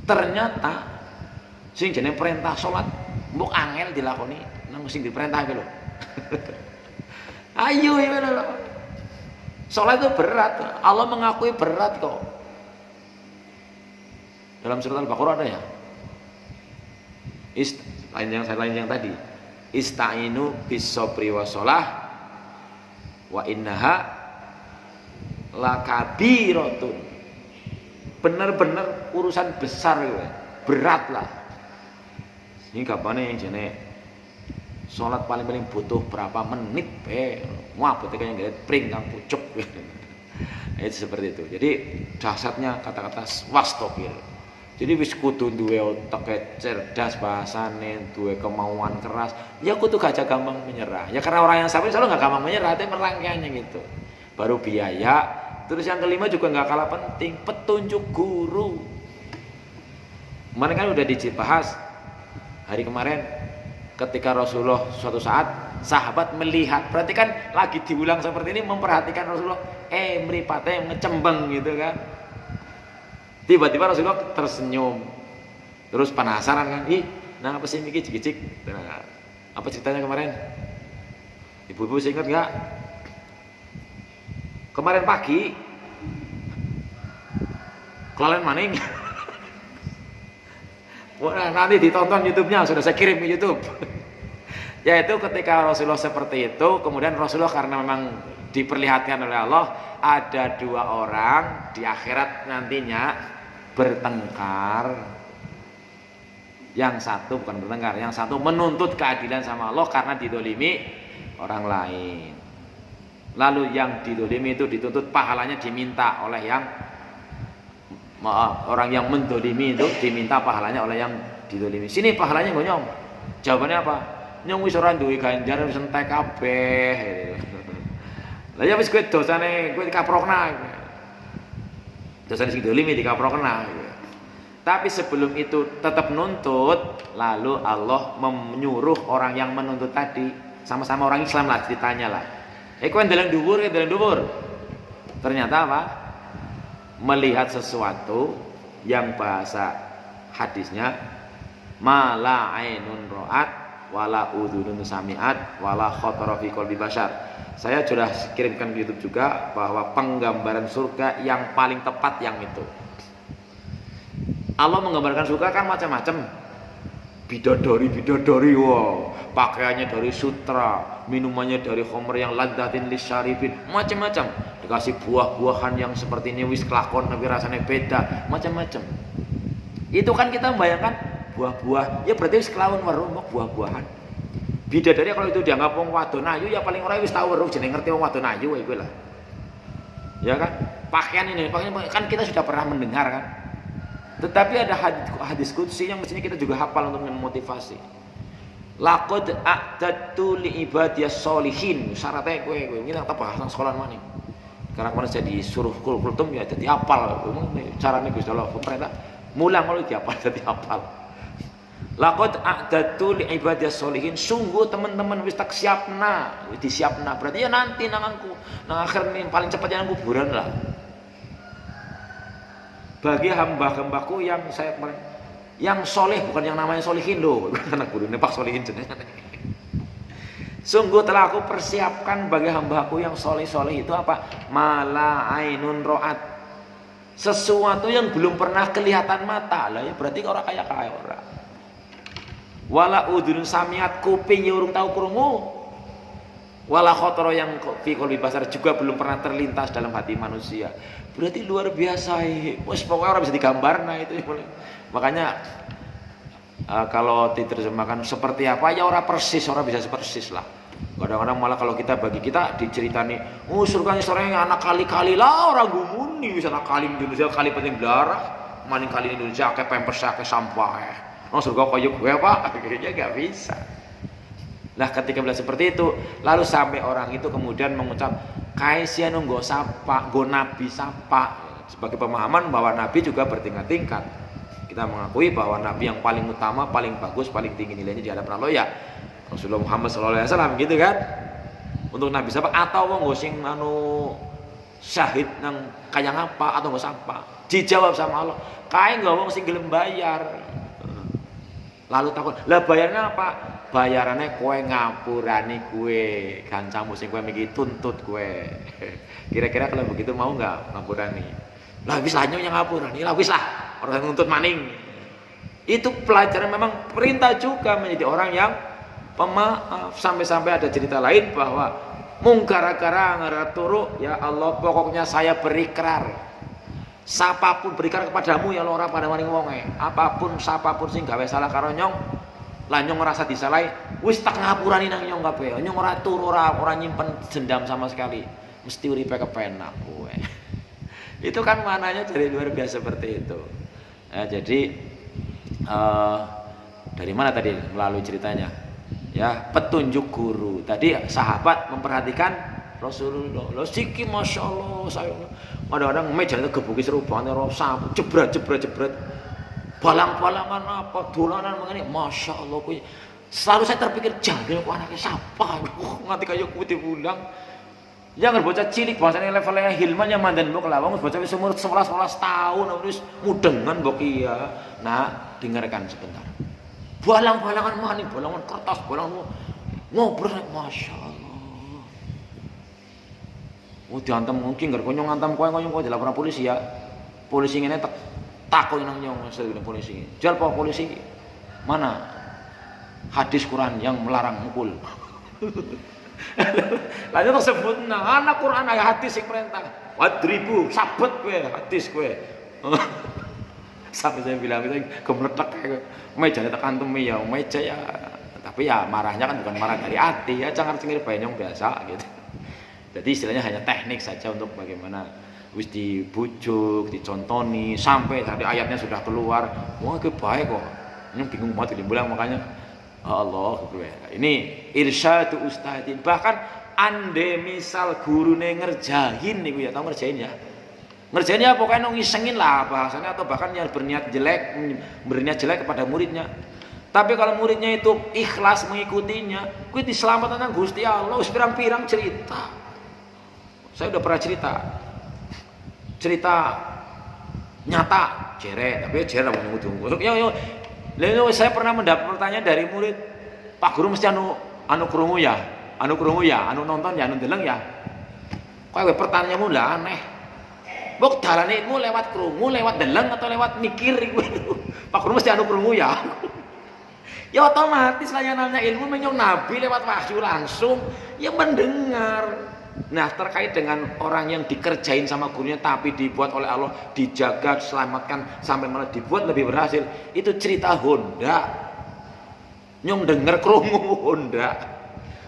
Ternyata sing jenenge perintah sholat mbok angel dilakoni nang sing diperintah lho. Ayo ya lho. Sholat itu berat. Allah mengakui berat kok. Dalam surat Al-Baqarah ada ya. Lain yang tadi. Ista'inu bis sabri was shalah wa innaha lakabiratun. Benar-benar urusan besar gitu. Berat lah. Ini kapan yang jenis sholat paling butuh berapa menit wah betul yang gede pring kang pucuk. Itu seperti itu. Jadi dasarnya kata-kata wastobir. Jadi wis kudu duwe otak cerdas bahasane, duwe kemauan keras. Ya kudu gak gampang menyerah. Ya karena orang yang sabar selalu gak gampang menyerah, tapi merangkaiannya gitu. Baru biaya. Terus yang kelima juga gak kalah penting, petunjuk guru. Kemarin kan udah dibahas hari kemarin ketika Rasulullah suatu saat Sahabat melihat, berarti kan lagi diulang seperti ini, memperhatikan Rasulullah, mripate ngecembeng gitu kan. Tiba-tiba Rasulullah tersenyum, terus penasaran kan, nah apa sih ini cicik-cicik, nah, apa ceritanya kemarin? Ibu-ibu ingat nggak? Kemarin pagi kelalen maning. Wah, nanti ditonton YouTube-nya, sudah saya kirim ke YouTube. Yaitu ketika Rasulullah seperti itu, kemudian Rasulullah karena memang diperlihatkan oleh Allah, ada dua orang di akhirat nantinya bertengkar. Yang satu bukan bertengkar, yang satu menuntut keadilan sama Allah karena didolimi orang lain. Lalu yang didolimi itu dituntut pahalanya diminta oleh yang orang yang mendolimi itu diminta pahalanya oleh yang didolimi. Sini pahalanya gue nyong. Jawabannya apa? Nyong wis ora duwe ganjaran wis entek kabeh. Lah ya wis kowe dosane kowe dikaprokna. Dosane sing dolimi dikaprokna. Tapi sebelum itu tetap nuntut, lalu Allah menyuruh orang yang menuntut tadi, sama-sama orang Islam lah ditanya lah. Kowe ndeleng dhuwur, ternyata apa? Melihat sesuatu yang bahasa hadisnya mala ainun ra'at wala udhunun sami'at wala khatara fi qalbi bashar. Saya sudah kirimkan ke YouTube juga bahwa penggambaran surga yang paling tepat yang itu. Allah menggambarkan surga kan macam-macam. Bidadari, wow, pakaiannya dari sutra, minumannya dari khamr yang ladzatin lisyaribin, macam-macam. Dikasih buah-buahan yang seperti ini wis kelakon tapi rasanya beda, macam-macam. Itu kan kita membayangkan buah-buah, ya berarti wis kelawon weruh buah-buahan. Bidadari kalau itu dianggap wong wadon ayu, ya paling ora wis tau weruh jeneng ngerti wong wadon ayu iku lah. Ya kan? Pakaian kan kita sudah pernah mendengar kan. Tetapi ada hadis qudsi yang mestinya kita juga hafal untuk memotivasi. Laqad a'dadtu li ibadiyas sholihin. Syaratnya kowe ngene tak bahas nang sekolah maning. Karena kemarin saya disuruh kultum ya jadi hafal. Carane Gusti Allah pemerintah mulang kalau dihafal jadi hafal. Laqad a'dadtu li ibadiyas sholihin. Sungguh teman-teman wis tak siapna, disiapna. Berarti ya nanti nang akhir nih paling cepat yang kuburan lah. Bagi hamba-hambaku yang saya yang soleh, bukan yang namanya solihin loh, anak guru nepak solihin jenenge. Sungguh telah aku persiapkan bagi hamba-aku yang soleh-soleh itu apa? Mala ainun ro'at, sesuatu yang belum pernah kelihatan mata lah ya, berarti orang kaya orang. Wala udhun samiat, kuping ya urung tahu krungu. Wala khotoro yang fi qalbi basar juga belum pernah terlintas dalam hati manusia. Berarti luar biasa. Wes pokoknya orang bisa digambar. Nah itu makanya kalau diterjemahkan seperti apa ya orang persis, orang bisa persis lah. Kadang-kadang malah kalau kita bagi kita diceritani, surganya sorenya anak kali-kali lah orang gumuni bisa anak kali Indonesia kali penting belarah, maning kali Indonesia kayak pampers kayak sampah. Surga koyo gue apa? Kayaknya nggak bisa. Nah ketika belajar seperti itu, lalu sampai orang itu kemudian mengucap kaisian nggo sapa, nggo nabi sapa, sebagai pemahaman bahwa nabi juga bertingkat-tingkat. Kita mengakui bahwa nabi yang paling utama, paling bagus, paling tinggi nilainya di hadapan Allah ya Rasulullah Muhammad SAW gitu kan. Untuk nabi sapa atau wong nggo sing syahid nang kaya ngapa atau nggo sapa. Dijawab sama Allah, kae nggo wong sing gelem bayar. Lalu takut, lah bayarnya apa? Bayarannya kue ngapurani kue kancamu sing kue mikir tuntut kue. Kira-kira kalau begitu mau nggak ngapurani? Lah wis lah yang ngapurani, lah wis lah orang nuntut maning. Itu pelajaran memang perintah juga menjadi orang yang pemaaf. Sampai-sampai ada cerita lain bahwa mungkara-kara ngaraturu ya Allah pokoknya saya berikrar. Sapapun berikan kepadamu ya ora pada maning wonge. Apapun sapapun sing gawe salah karo nyong, lah nyong ngerasa disalahi, wis tak ngapurani nang nyong kabeh. Nyong ora turu ora nyimpen dendam sama sekali. Mesti uripe kepenak kowe. Itu kan maknanya dari luar biasa seperti itu. Jadi dari mana tadi melalui ceritanya? Ya, petunjuk guru. Tadi sahabat memperhatikan Rasulullah. Lo siki masya Allah saya. Kadang-kadang meja itu gebuki serupane ora sapu jebret. Balang-balangan apa dolanan mengene masya Allah kuwi Selalu saya terpikir, jadil kok anaknya siapa? Nganti kayak kuwi diundang. Jangan bocah cilik bahasanya levelnya Hilman yang mandan mbok lawang bocah wis umur 11 tahun wis mudengan mbok iya. Nah, dengarkan sebentar. Balang-balangan mani, balangan kertas, balangan ngobrol, Masya Allah. Oh diantem mungkin gak konyong ngantem kowe dilaporan polisi ya. Polisi ngene takut nang nyong sedene polisi. Jal Pak polisi. Mana hadis Quran yang melarang mukul? Lalu tersebut anak Quran ayat hadis yang perintah wadribu sabet kowe hadis kowe. Sampai saya bilang itu gemeletak kayak meja tak antemi ya meja ya, tapi ya marahnya kan bukan marah dari hati ya, jangan cengir banyong biasa gitu. Jadi istilahnya hanya teknik saja untuk bagaimana wis dibujuk, dicontoni sampai tadi ayatnya sudah keluar. Wah baik kok. Ini bingung banget dibilang makanya Allah ini irsyadu ustadin. Bahkan ande misal gurune ngerjain niku ya, tau ngerjain ya. Ngerjain ya pokoknya ngisengin lah bahasanya, atau bahkan yang berniat jelek kepada muridnya. Tapi kalau muridnya itu ikhlas mengikutinya, kuwi diselamatkan nang Gusti Allah. Wis pirang-pirang cerita. Saya udah pernah cerita nyata, jere, tapi jere mau ngudung. Yo. Lalu saya pernah mendapat pertanyaan dari murid, Pak Guru mesti anu krungu ya, anu nonton ya, anu deleng ya. Kok pertanyaanmu lah aneh. Bok dalane iku lewat krungu, lewat deleng atau lewat mikir iku. Pak Guru mesti anu krungu ya. Ya otomatis layanannya ilmu menyong Nabi lewat wahyu langsung yang mendengar. Nah terkait dengan orang yang dikerjain sama gurunya tapi dibuat oleh Allah, dijaga, diselamatkan sampai malah dibuat lebih berhasil, itu cerita Honda. Nyong denger krungu Honda.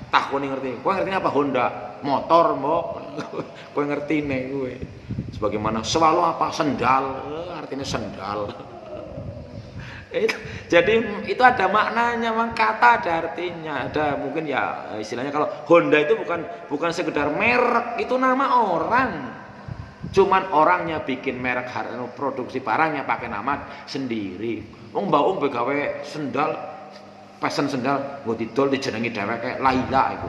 Takoni ngerti. Kowe ngerti apa Honda? Motor, mbok. Kowe ngertine kowe. Sebagaimana swallow apa sendal, artinya sendal. Jadi itu ada maknanya, memang kata ada artinya, ada mungkin ya istilahnya kalau Honda itu bukan sekedar merek, itu nama orang. Cuman orangnya bikin merek, produksi barangnya pakai nama sendiri. Wong mbak begawe sendal, pesen sendal, gue didol dijenengi dheweke kayak Laila iku.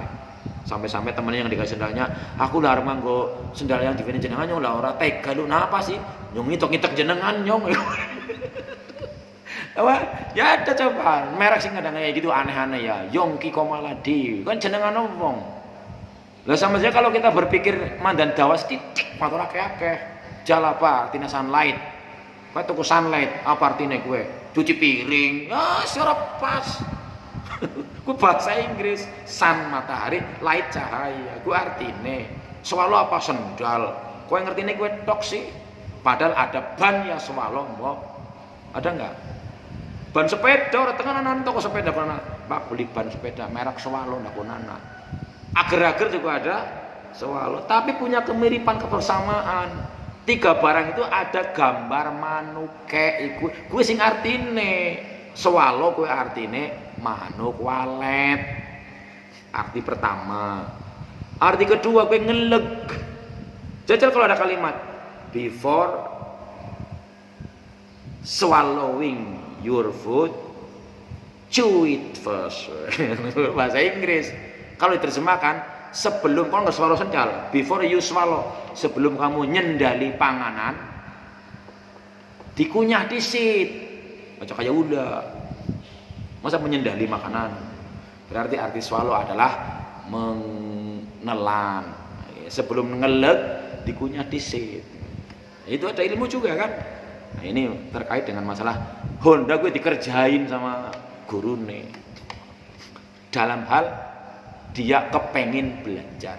Sampai-sampai temennya yang dikasih sendalnya, aku lah manggo sendal yang divene jenengan nyong lah ora tega lu. Nah apa sih? Nyong ngitok-ngitok jenengan nyong. Apa? Ya ada coba merek sing kadang kayak gitu aneh-aneh ya. Yongki Komaladi kan jenengan wong. Lah sama saja kalau kita berpikir mandan dawas titik motor akeh-akeh. Jal apa artinya sunlight. Kowe tuku sunlight apa artinya kowe? Cuci piring. Ya ora pas. Ku bahasa Inggris sun matahari, light cahaya. Ku artine swallow apa sendal. Kowe ngertine kowe tok sih. Padahal ada ban ya swallow mbok. Ada enggak? Ban sepeda ora tenganan toko sepeda pernah. Pak beli ban sepeda merek Swallow ndak konana. Ager-ager juga ada Swallow, tapi punya kemiripan kebersamaan. Tiga barang itu ada gambar manuke iku. Kuwi sing artine Swallow kuwi artine manuk walet. Arti pertama. Arti kedua kuwi ngeleg. Jajal kalau ada kalimat before swallowing your food, chew it first. Bahasa Inggris. Kalau diterjemahkan, sebelum kamu nggak swallow sendal, before you swallow, sebelum kamu nyendali panganan, dikunyah disit. Baca kayak udah. Masa menyendali makanan? Berarti arti swallow adalah menelan. Sebelum ngeleg, dikunyah disit. Itu ada ilmu juga kan? Nah, ini terkait dengan masalah Honda gue dikerjain sama guru nih dalam hal dia kepengin belajar.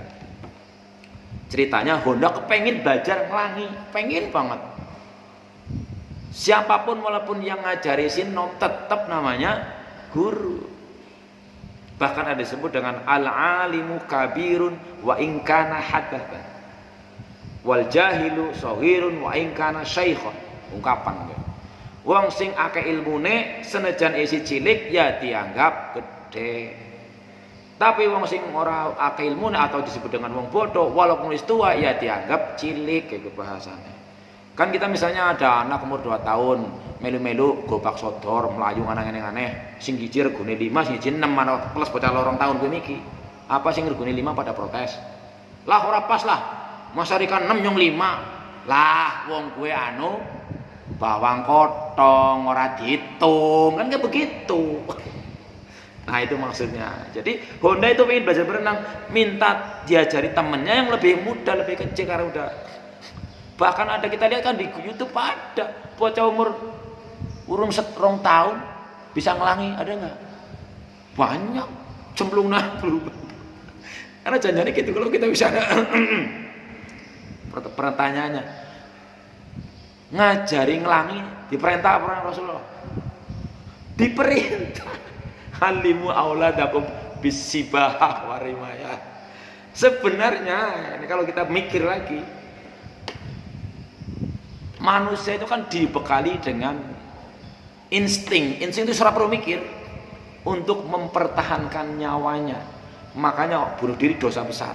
Ceritanya Honda kepengin belajar ngelangi, pengen banget. Siapapun walaupun yang ngajari sinom tetap namanya guru. Bahkan ada disebut dengan al-alimu kabirun wa in kana hadatsan wal jahilu shaghirun wa in kana syaikhon. Ungkapan wong sing akeh ilmune senajan isi cilik ya dianggap gede. Tapi wong sing ora akeh ilmune atau disebut dengan wong bodoh walaupun wis tua ya dianggap cilik kayak bahasane. Kan kita misalnya ada anak umur 2 tahun, melu-melu gobak sodor, melayu aneh-aneh, sing siji regane 5, sing siji 6, ana plus bocah 2 tahun kuwi niki. Apa sing regane 5 pada protes. Lah ora pas lah. Masa rikan 6 nyong 5. Lah wong kuwe anu bawang kotong ora dihitung, kan kayak begitu. Nah itu maksudnya. Jadi Honda itu ingin belajar berenang, minta diajari temennya yang lebih muda, lebih kecil karena udah. Bahkan ada kita lihat kan di YouTube ada bocah umur urung 2 tahun bisa ngelangi, ada nggak? Banyak, cemplung nablu. Karena janjinya gitu kalau kita bisa ada pertanyaannya ngajari ngelangi diperintah apa Rasulullah? Diperintah. Halimu auladakum bisibah warimaya. Sebenarnya ini kalau kita mikir lagi, manusia itu kan dibekali dengan insting itu sudah perlu mikir untuk mempertahankan nyawanya. Makanya bunuh diri dosa besar.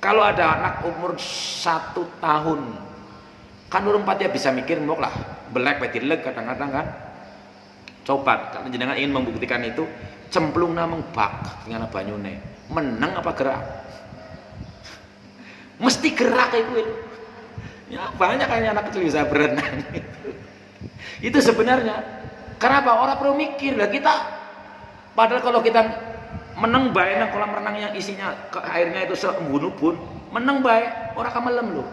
Kalau ada anak umur 1 tahun kan urung pati bisa mikir mau lah belek betilek kadang-kadang kan. Coba kalau jenengan ingin membuktikan itu, cemplung nameng bak dengan banyune menang apa gerak? Mesti gerak itu. Ya banyak kan anak kecil bisa berenang itu sebenarnya. Kenapa? Orang perlu mikir lah kita. Padahal kalau kita menang baik nang kolam renang yang isinya airnya itu seembunu pun menang baik, orang kemelem loh.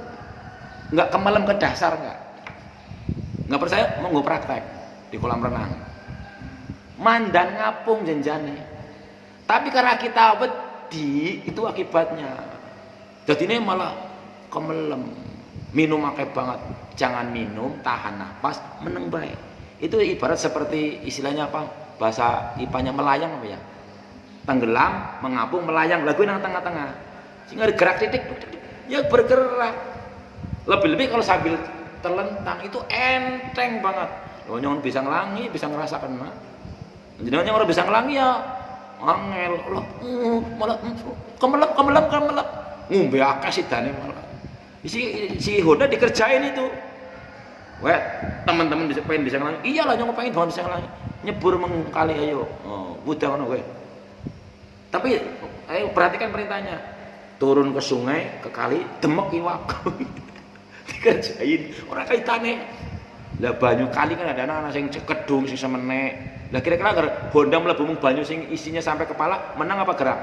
Nggak kemelem ke dasar nggak percaya mau praktek di kolam renang. Mandan ngapung janjane. Tapi karena kita wedi itu akibatnya. Jadi ini malah kemelem. Minum akeh banget, jangan minum, tahan nafas, meneng baik. Itu ibarat seperti istilahnya apa? Bahasa IPA-nya melayang apa ya? Tenggelam, mengapung, melayang, lagu yang tengah-tengah. Sehingga gerak titik, ya bergerak. Lebih-lebih kalau sambil terlentang itu enteng banget. Loh, nyong bisa ngelangi, bisa ngerasakan. Nah. Jadi orang bisa ngelangi ya, angel, malah kemelep, ngombe akeh sidane malah. Si Honda dikerjain itu. Wet, teman-teman pengen bisa ngelangi. Iyalah nyong pengen bisa ngelangi. Nyebur mengkali ayo. Oh, budak ngono kowe. Tapi ayo perhatikan perintahnya. Turun ke sungai, ke kali, demek iwak. Dikerjain. Ora kaitane. Lah banyu kali kan ada anak-anak sing cekedung sing semenek. Lah kira-kira Honda mlebu mung banyu sing isinya sampai kepala, menang apa gerak?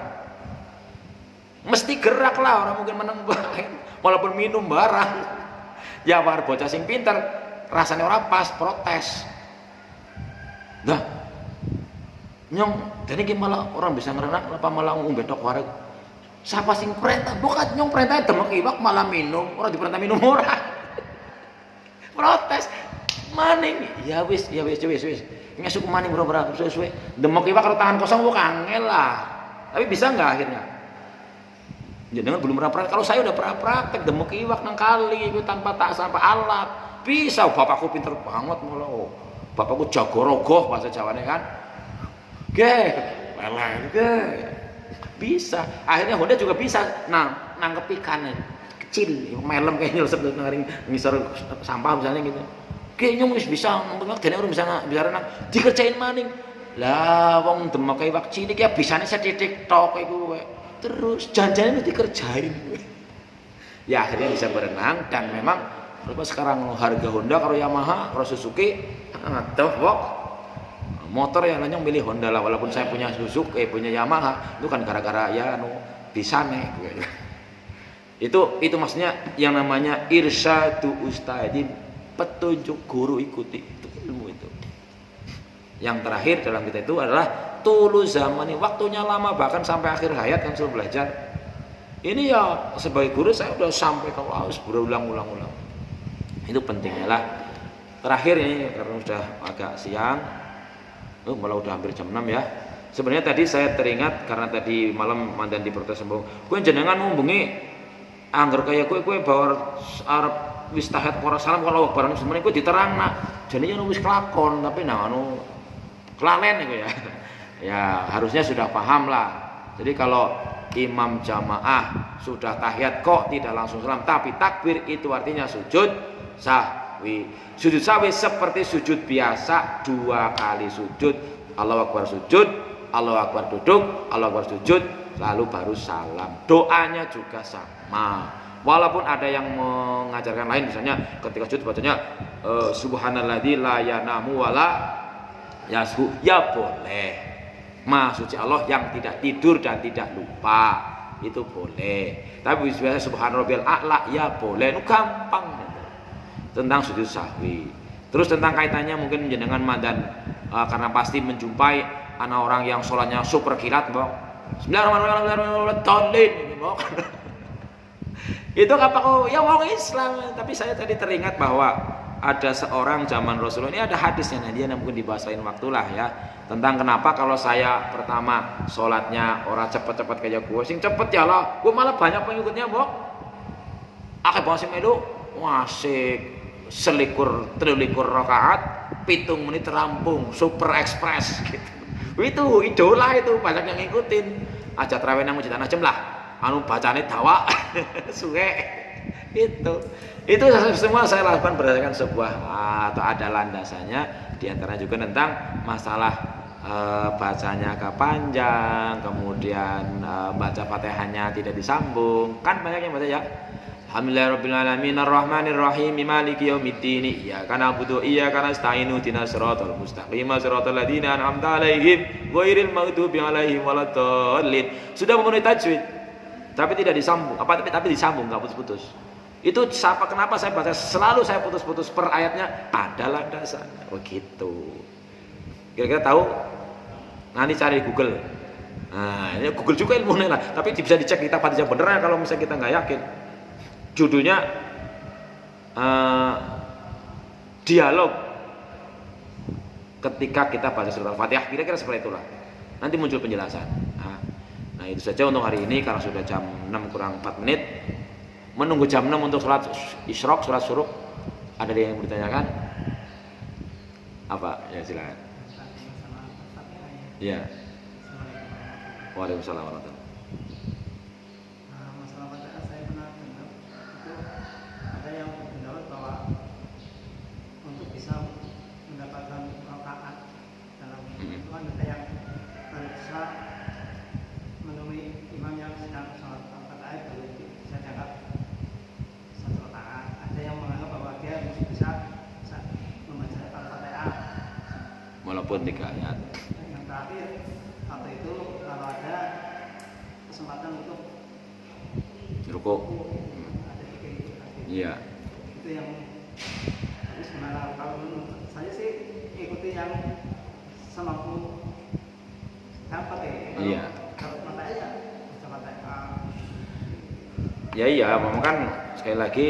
Mesti gerak lah, orang mungkin menang bae. Walaupun minum barang. Ya war bocah sing pinter, rasanya orang pas protes. Nah, nyong, jadi malah orang bisa ngerenang, apa malah ngombe tok wareg. Siapa sing perintah? Bukan nyong perintahnya demek iwak malah minum, orang diperintah minum orang. Protes. Maning, ya wis. Ngesuk maning bro-bro suwe-suwe. Demek iwak karo tangan kosong kok angel lah. Tapi bisa nggak akhirnya? Jangan belum pernah praktek. Kalau saya udah pernah praktek demek iwak nang kali itu tanpa alat. Bisa, bapakku pinter banget malah. Oh, bapakku jago rogoh bahasa Jawane kan. Bisa. Akhirnya Honda juga bisa. Nah, nangkep ikan kecil, melem kayak nyelesep nang ngisor sampah misalnya gitu. Kayaknya wis bisa ngomong dene urung bisa renang. Dikerjain maning. Lah wong demek iwak cilik ya bisane setitik tok iku kowe. Terus janjane dikerjain. Ya akhirnya bisa berenang dan memang sekarang harga Honda karo Yamaha karo Suzuki wok motor yang lainnya milih Honda lah walaupun saya punya Suzuki punya Yamaha itu kan gara-gara ya bisa nih itu maksudnya yang namanya irsyadu ustadin, petunjuk guru ikuti itu ilmu itu. Yang terakhir dalam kita itu adalah tulu zamani, waktunya lama bahkan sampai akhir hayat kan suruh belajar. Ini ya sebagai guru saya udah sampai ke laos berulang-ulang. Itu pentingnya lah. Terakhir ini karena sudah agak siang, malah udah hampir jam 6 ya. Sebenarnya tadi saya teringat karena tadi malam mandan di protes sembung. Kowe jenengan ngumbungi angger kaya kowe bawa arep wis tahiyat para salam kalau barang semeneh kowe diterangna. Jane yen wis kelakon tapi nah anu kelalen iku ya. Ya harusnya sudah paham lah. Jadi kalau imam jamaah sudah tahiyat kok tidak langsung salam tapi takbir itu artinya sujud, sahwi. Sujud sahwi seperti sujud biasa, 2 kali sujud, Allahu Akbar sujud, Allahu Akbar duduk, Allahu Akbar sujud, lalu baru salam. Doanya juga sama. Walaupun ada yang mengajarkan lain, misalnya ketika sujud bacanya subhanalladzi la yanamu wala yashu, ya boleh. Maha suci Allah yang tidak tidur dan tidak lupa, itu boleh. Tapi biasa subhanarabbiyal a'la, ya boleh. Itu gampang. Tentang sujud sahwi. Terus tentang kaitannya mungkin jenengan mandan karena pasti menjumpai anak orang yang sholatnya super kilat, Mbok. Bismillahirrahmanirrahim. Itu apa kok ya wong Islam, tapi saya tadi teringat bahwa ada seorang zaman Rasulullah, ini ada hadisnya, dia mungkin dibahas lain waktulah ya, tentang kenapa kalau saya pertama sholatnya orang cepet-cepet kayak gue, sing cepet ya lah, gue malah banyak pengikutnya, Mbok. Akeh banget sing melu, wasik selikur 23 rakaat 7 menit rampung, super express gitu. Itu idola, itu banyak yang ngikutin. Aja trawen nang masjid Najem lah, anu bacane dawa suwe. Itu semua saya lakukan berdasarkan sebuah atau ada landasannya, diantara juga tentang masalah bacanya agak panjang, kemudian baca Fatihahnya tidak disambung, kan banyak yang baca ya. Alhamdulillahirabbil alamin arrahmanir rahim maliki yaumiddin iyyaka na'budu wa iyyaka nasta'in ihdinas siratal mustaqim siratal ladzina an'amta 'alaihim ghairil maghdubi 'alaihim waladdallin. Sudah memenuhi tajwid tapi tidak disambung, tapi disambung enggak putus-putus. Itu siapa, kenapa saya baca selalu saya putus-putus per ayatnya, ada landasannya. Begitu. Kira-kira tahu? Nanti cari Google. Nah, ini Google juga ilmunya lah, tapi bisa dicek kitab hadis yang bener kalau misalnya kita nggak yakin. Judulnya dialog ketika kita baca surat Al-Fatihah, kira-kira seperti itulah. Nanti muncul penjelasan. Nah, itu saja untuk hari ini karena sudah jam 6 kurang 4 menit. Menunggu jam 6 untuk sholat isyraq, sholat syuruk. Ada yang bertanyakan? Apa? Ya silakan. Iya. Waalaikumsalam warahmatullahi wabarakatuh. Masalah Fatihah saya pernah dengar itu ada yang berpendapat bahwa untuk bisa mendapatkan rakaat dalam Al-Quran ada yang bisa menemui imam yang sedang sholat Al-Fatihah baru bisa dianggap satu rakaat. Ada yang menganggap bahwa dia bisa membaca Al-Fatihah Walaupun 3 ayat. yang terakhir atau itu kalau ada kesempatan untuk Ruku. ada 3 itu tadi. Iya. Itu yang habis gimana, kalau menurut saya sih ikuti yang semampu dapat ya. Iya. Kalau matanya coba Ya iya, memang kan sekali lagi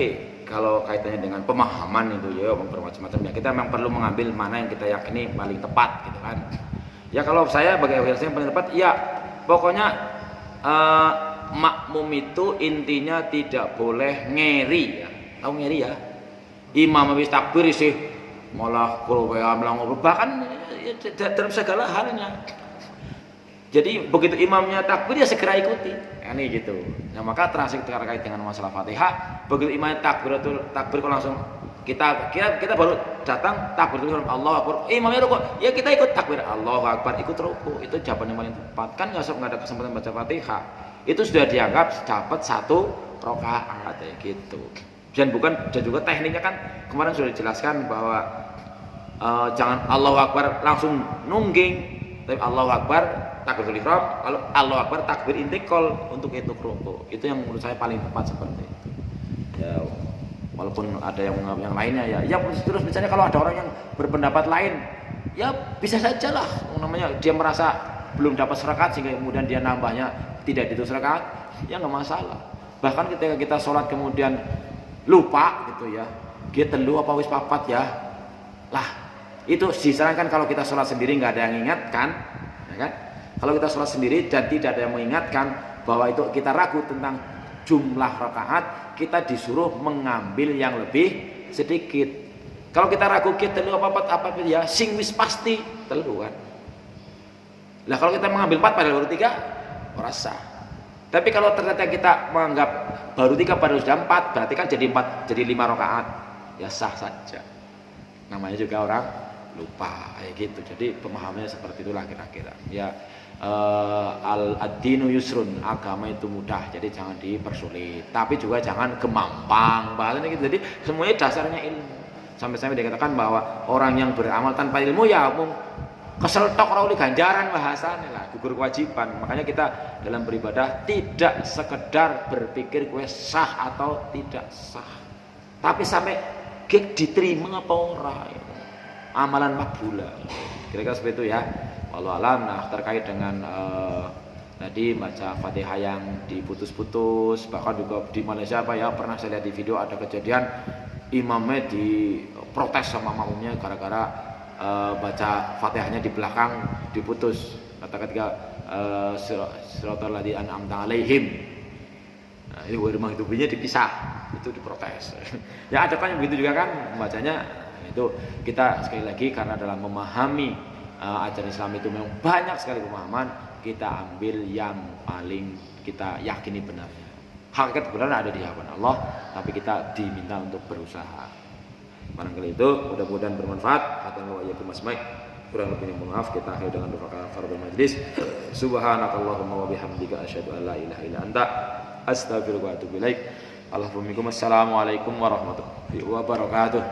kalau kaitannya dengan pemahaman itu ya bermacam-macam ya. Kita memang perlu mengambil mana yang kita yakini paling tepat gitu kan. Ya kalau saya bagi saya yang paling tepat ya pokoknya makmum itu intinya tidak boleh ngeri ya. Tahu ngeri ya? Imam habis takbir sih malah kowe amlang bahkan ya, dalam segala halnya. Jadi begitu imamnya takbir ya segera ikuti. Ini gitu. Nah, maka terkait dengan masalah Fatihah, begitu imamnya takbir kok langsung kita baru datang takbir dulu Allahu Akbar. Imamnya rukuk, ya kita ikut takbir Allahu Akbar, ikut rukuk. Itu jawaban yang paling tepat. Kan enggak ada kesempatan baca Fatihah. Itu sudah dianggap dapat 1 rakaat ya gitu. Dan juga tekniknya kan kemarin sudah dijelaskan bahwa jangan Allahu Akbar langsung nungging, tapi Allahu Akbar takbiratul ihram, kalau Allahu Akbar takbir intikal untuk itu rukuk. Itu yang menurut saya paling tepat seperti itu. Ya, walaupun ada yang lainnya ya terus misalnya kalau ada orang yang berpendapat lain, ya bisa saja lah namanya dia merasa belum dapat rakaat sehingga kemudian dia nambahnya tidak itu rakaat, ya nggak masalah. Bahkan ketika kita sholat kemudian lupa gitu ya, dia telu apa wis papat ya lah, itu disarankan kalau kita sholat sendiri nggak ada yang ingatkan, ya kan? Kalau kita sholat sendiri dan tidak ada yang mengingatkan bahwa itu kita ragu tentang jumlah rakaat, kita disuruh mengambil yang lebih sedikit. Kalau kita ragu kita telu apa ya sing wis pasti telu kan. Lah kalau kita mengambil 4 padahal baru 3 ora sah. Tapi kalau ternyata kita menganggap baru 3 padahal sudah 4, berarti kan jadi 5 rakaat. ya sah saja. Namanya juga orang lupa kayak gitu. Jadi pemahamannya seperti itulah kira-kira. Ya ad-dinu yusrun, agama itu mudah, jadi jangan dipersulit. Tapi juga jangan gemampang. Bahasanya gitu. Jadi semuanya dasarnya ilmu. Sampai-sampai dikatakan bahwa orang yang beramal tanpa ilmu ya kesel tok ora oleh ganjaran bahasanya lah, gugur kewajiban. Makanya kita dalam beribadah tidak sekedar berpikir kue sah atau tidak sah, tapi sampai diterima apa ora, amalan makbula. Kira-kira seperti itu ya. Wallahu alam. Nah, terkait dengan tadi baca Fatihah yang diputus-putus, bahkan juga di Malaysia pernah saya lihat di video ada kejadian imamnya diprotes sama makmumnya gara-gara baca Fatihahnya di belakang diputus. Kata ketika siratal ladzina an'amta 'alaihim. Nah, ini rumah hidupnya dipisah, itu diprotes. Ya ada kan yang begitu juga kan bacanya. Itu kita sekali lagi karena dalam memahami ajaran Islam itu memang banyak sekali pemahaman, kita ambil yang paling kita yakini benarnya. Hakikat kebenaran ada di hadapan Allah, tapi kita diminta untuk berusaha. Barangkali itu mudah-mudahan bermanfaat. Hatta wa iyyakum asma'i. Kurang lebihnya maaf, kita akhiri dengan doa kafaratul majlis. Subhanakallahumma wa bihamdika asyhadu an la ilaha illa anta astaghfiruka wa atubu ilaik. Assalamualaikum warahmatullahi wabarakatuh.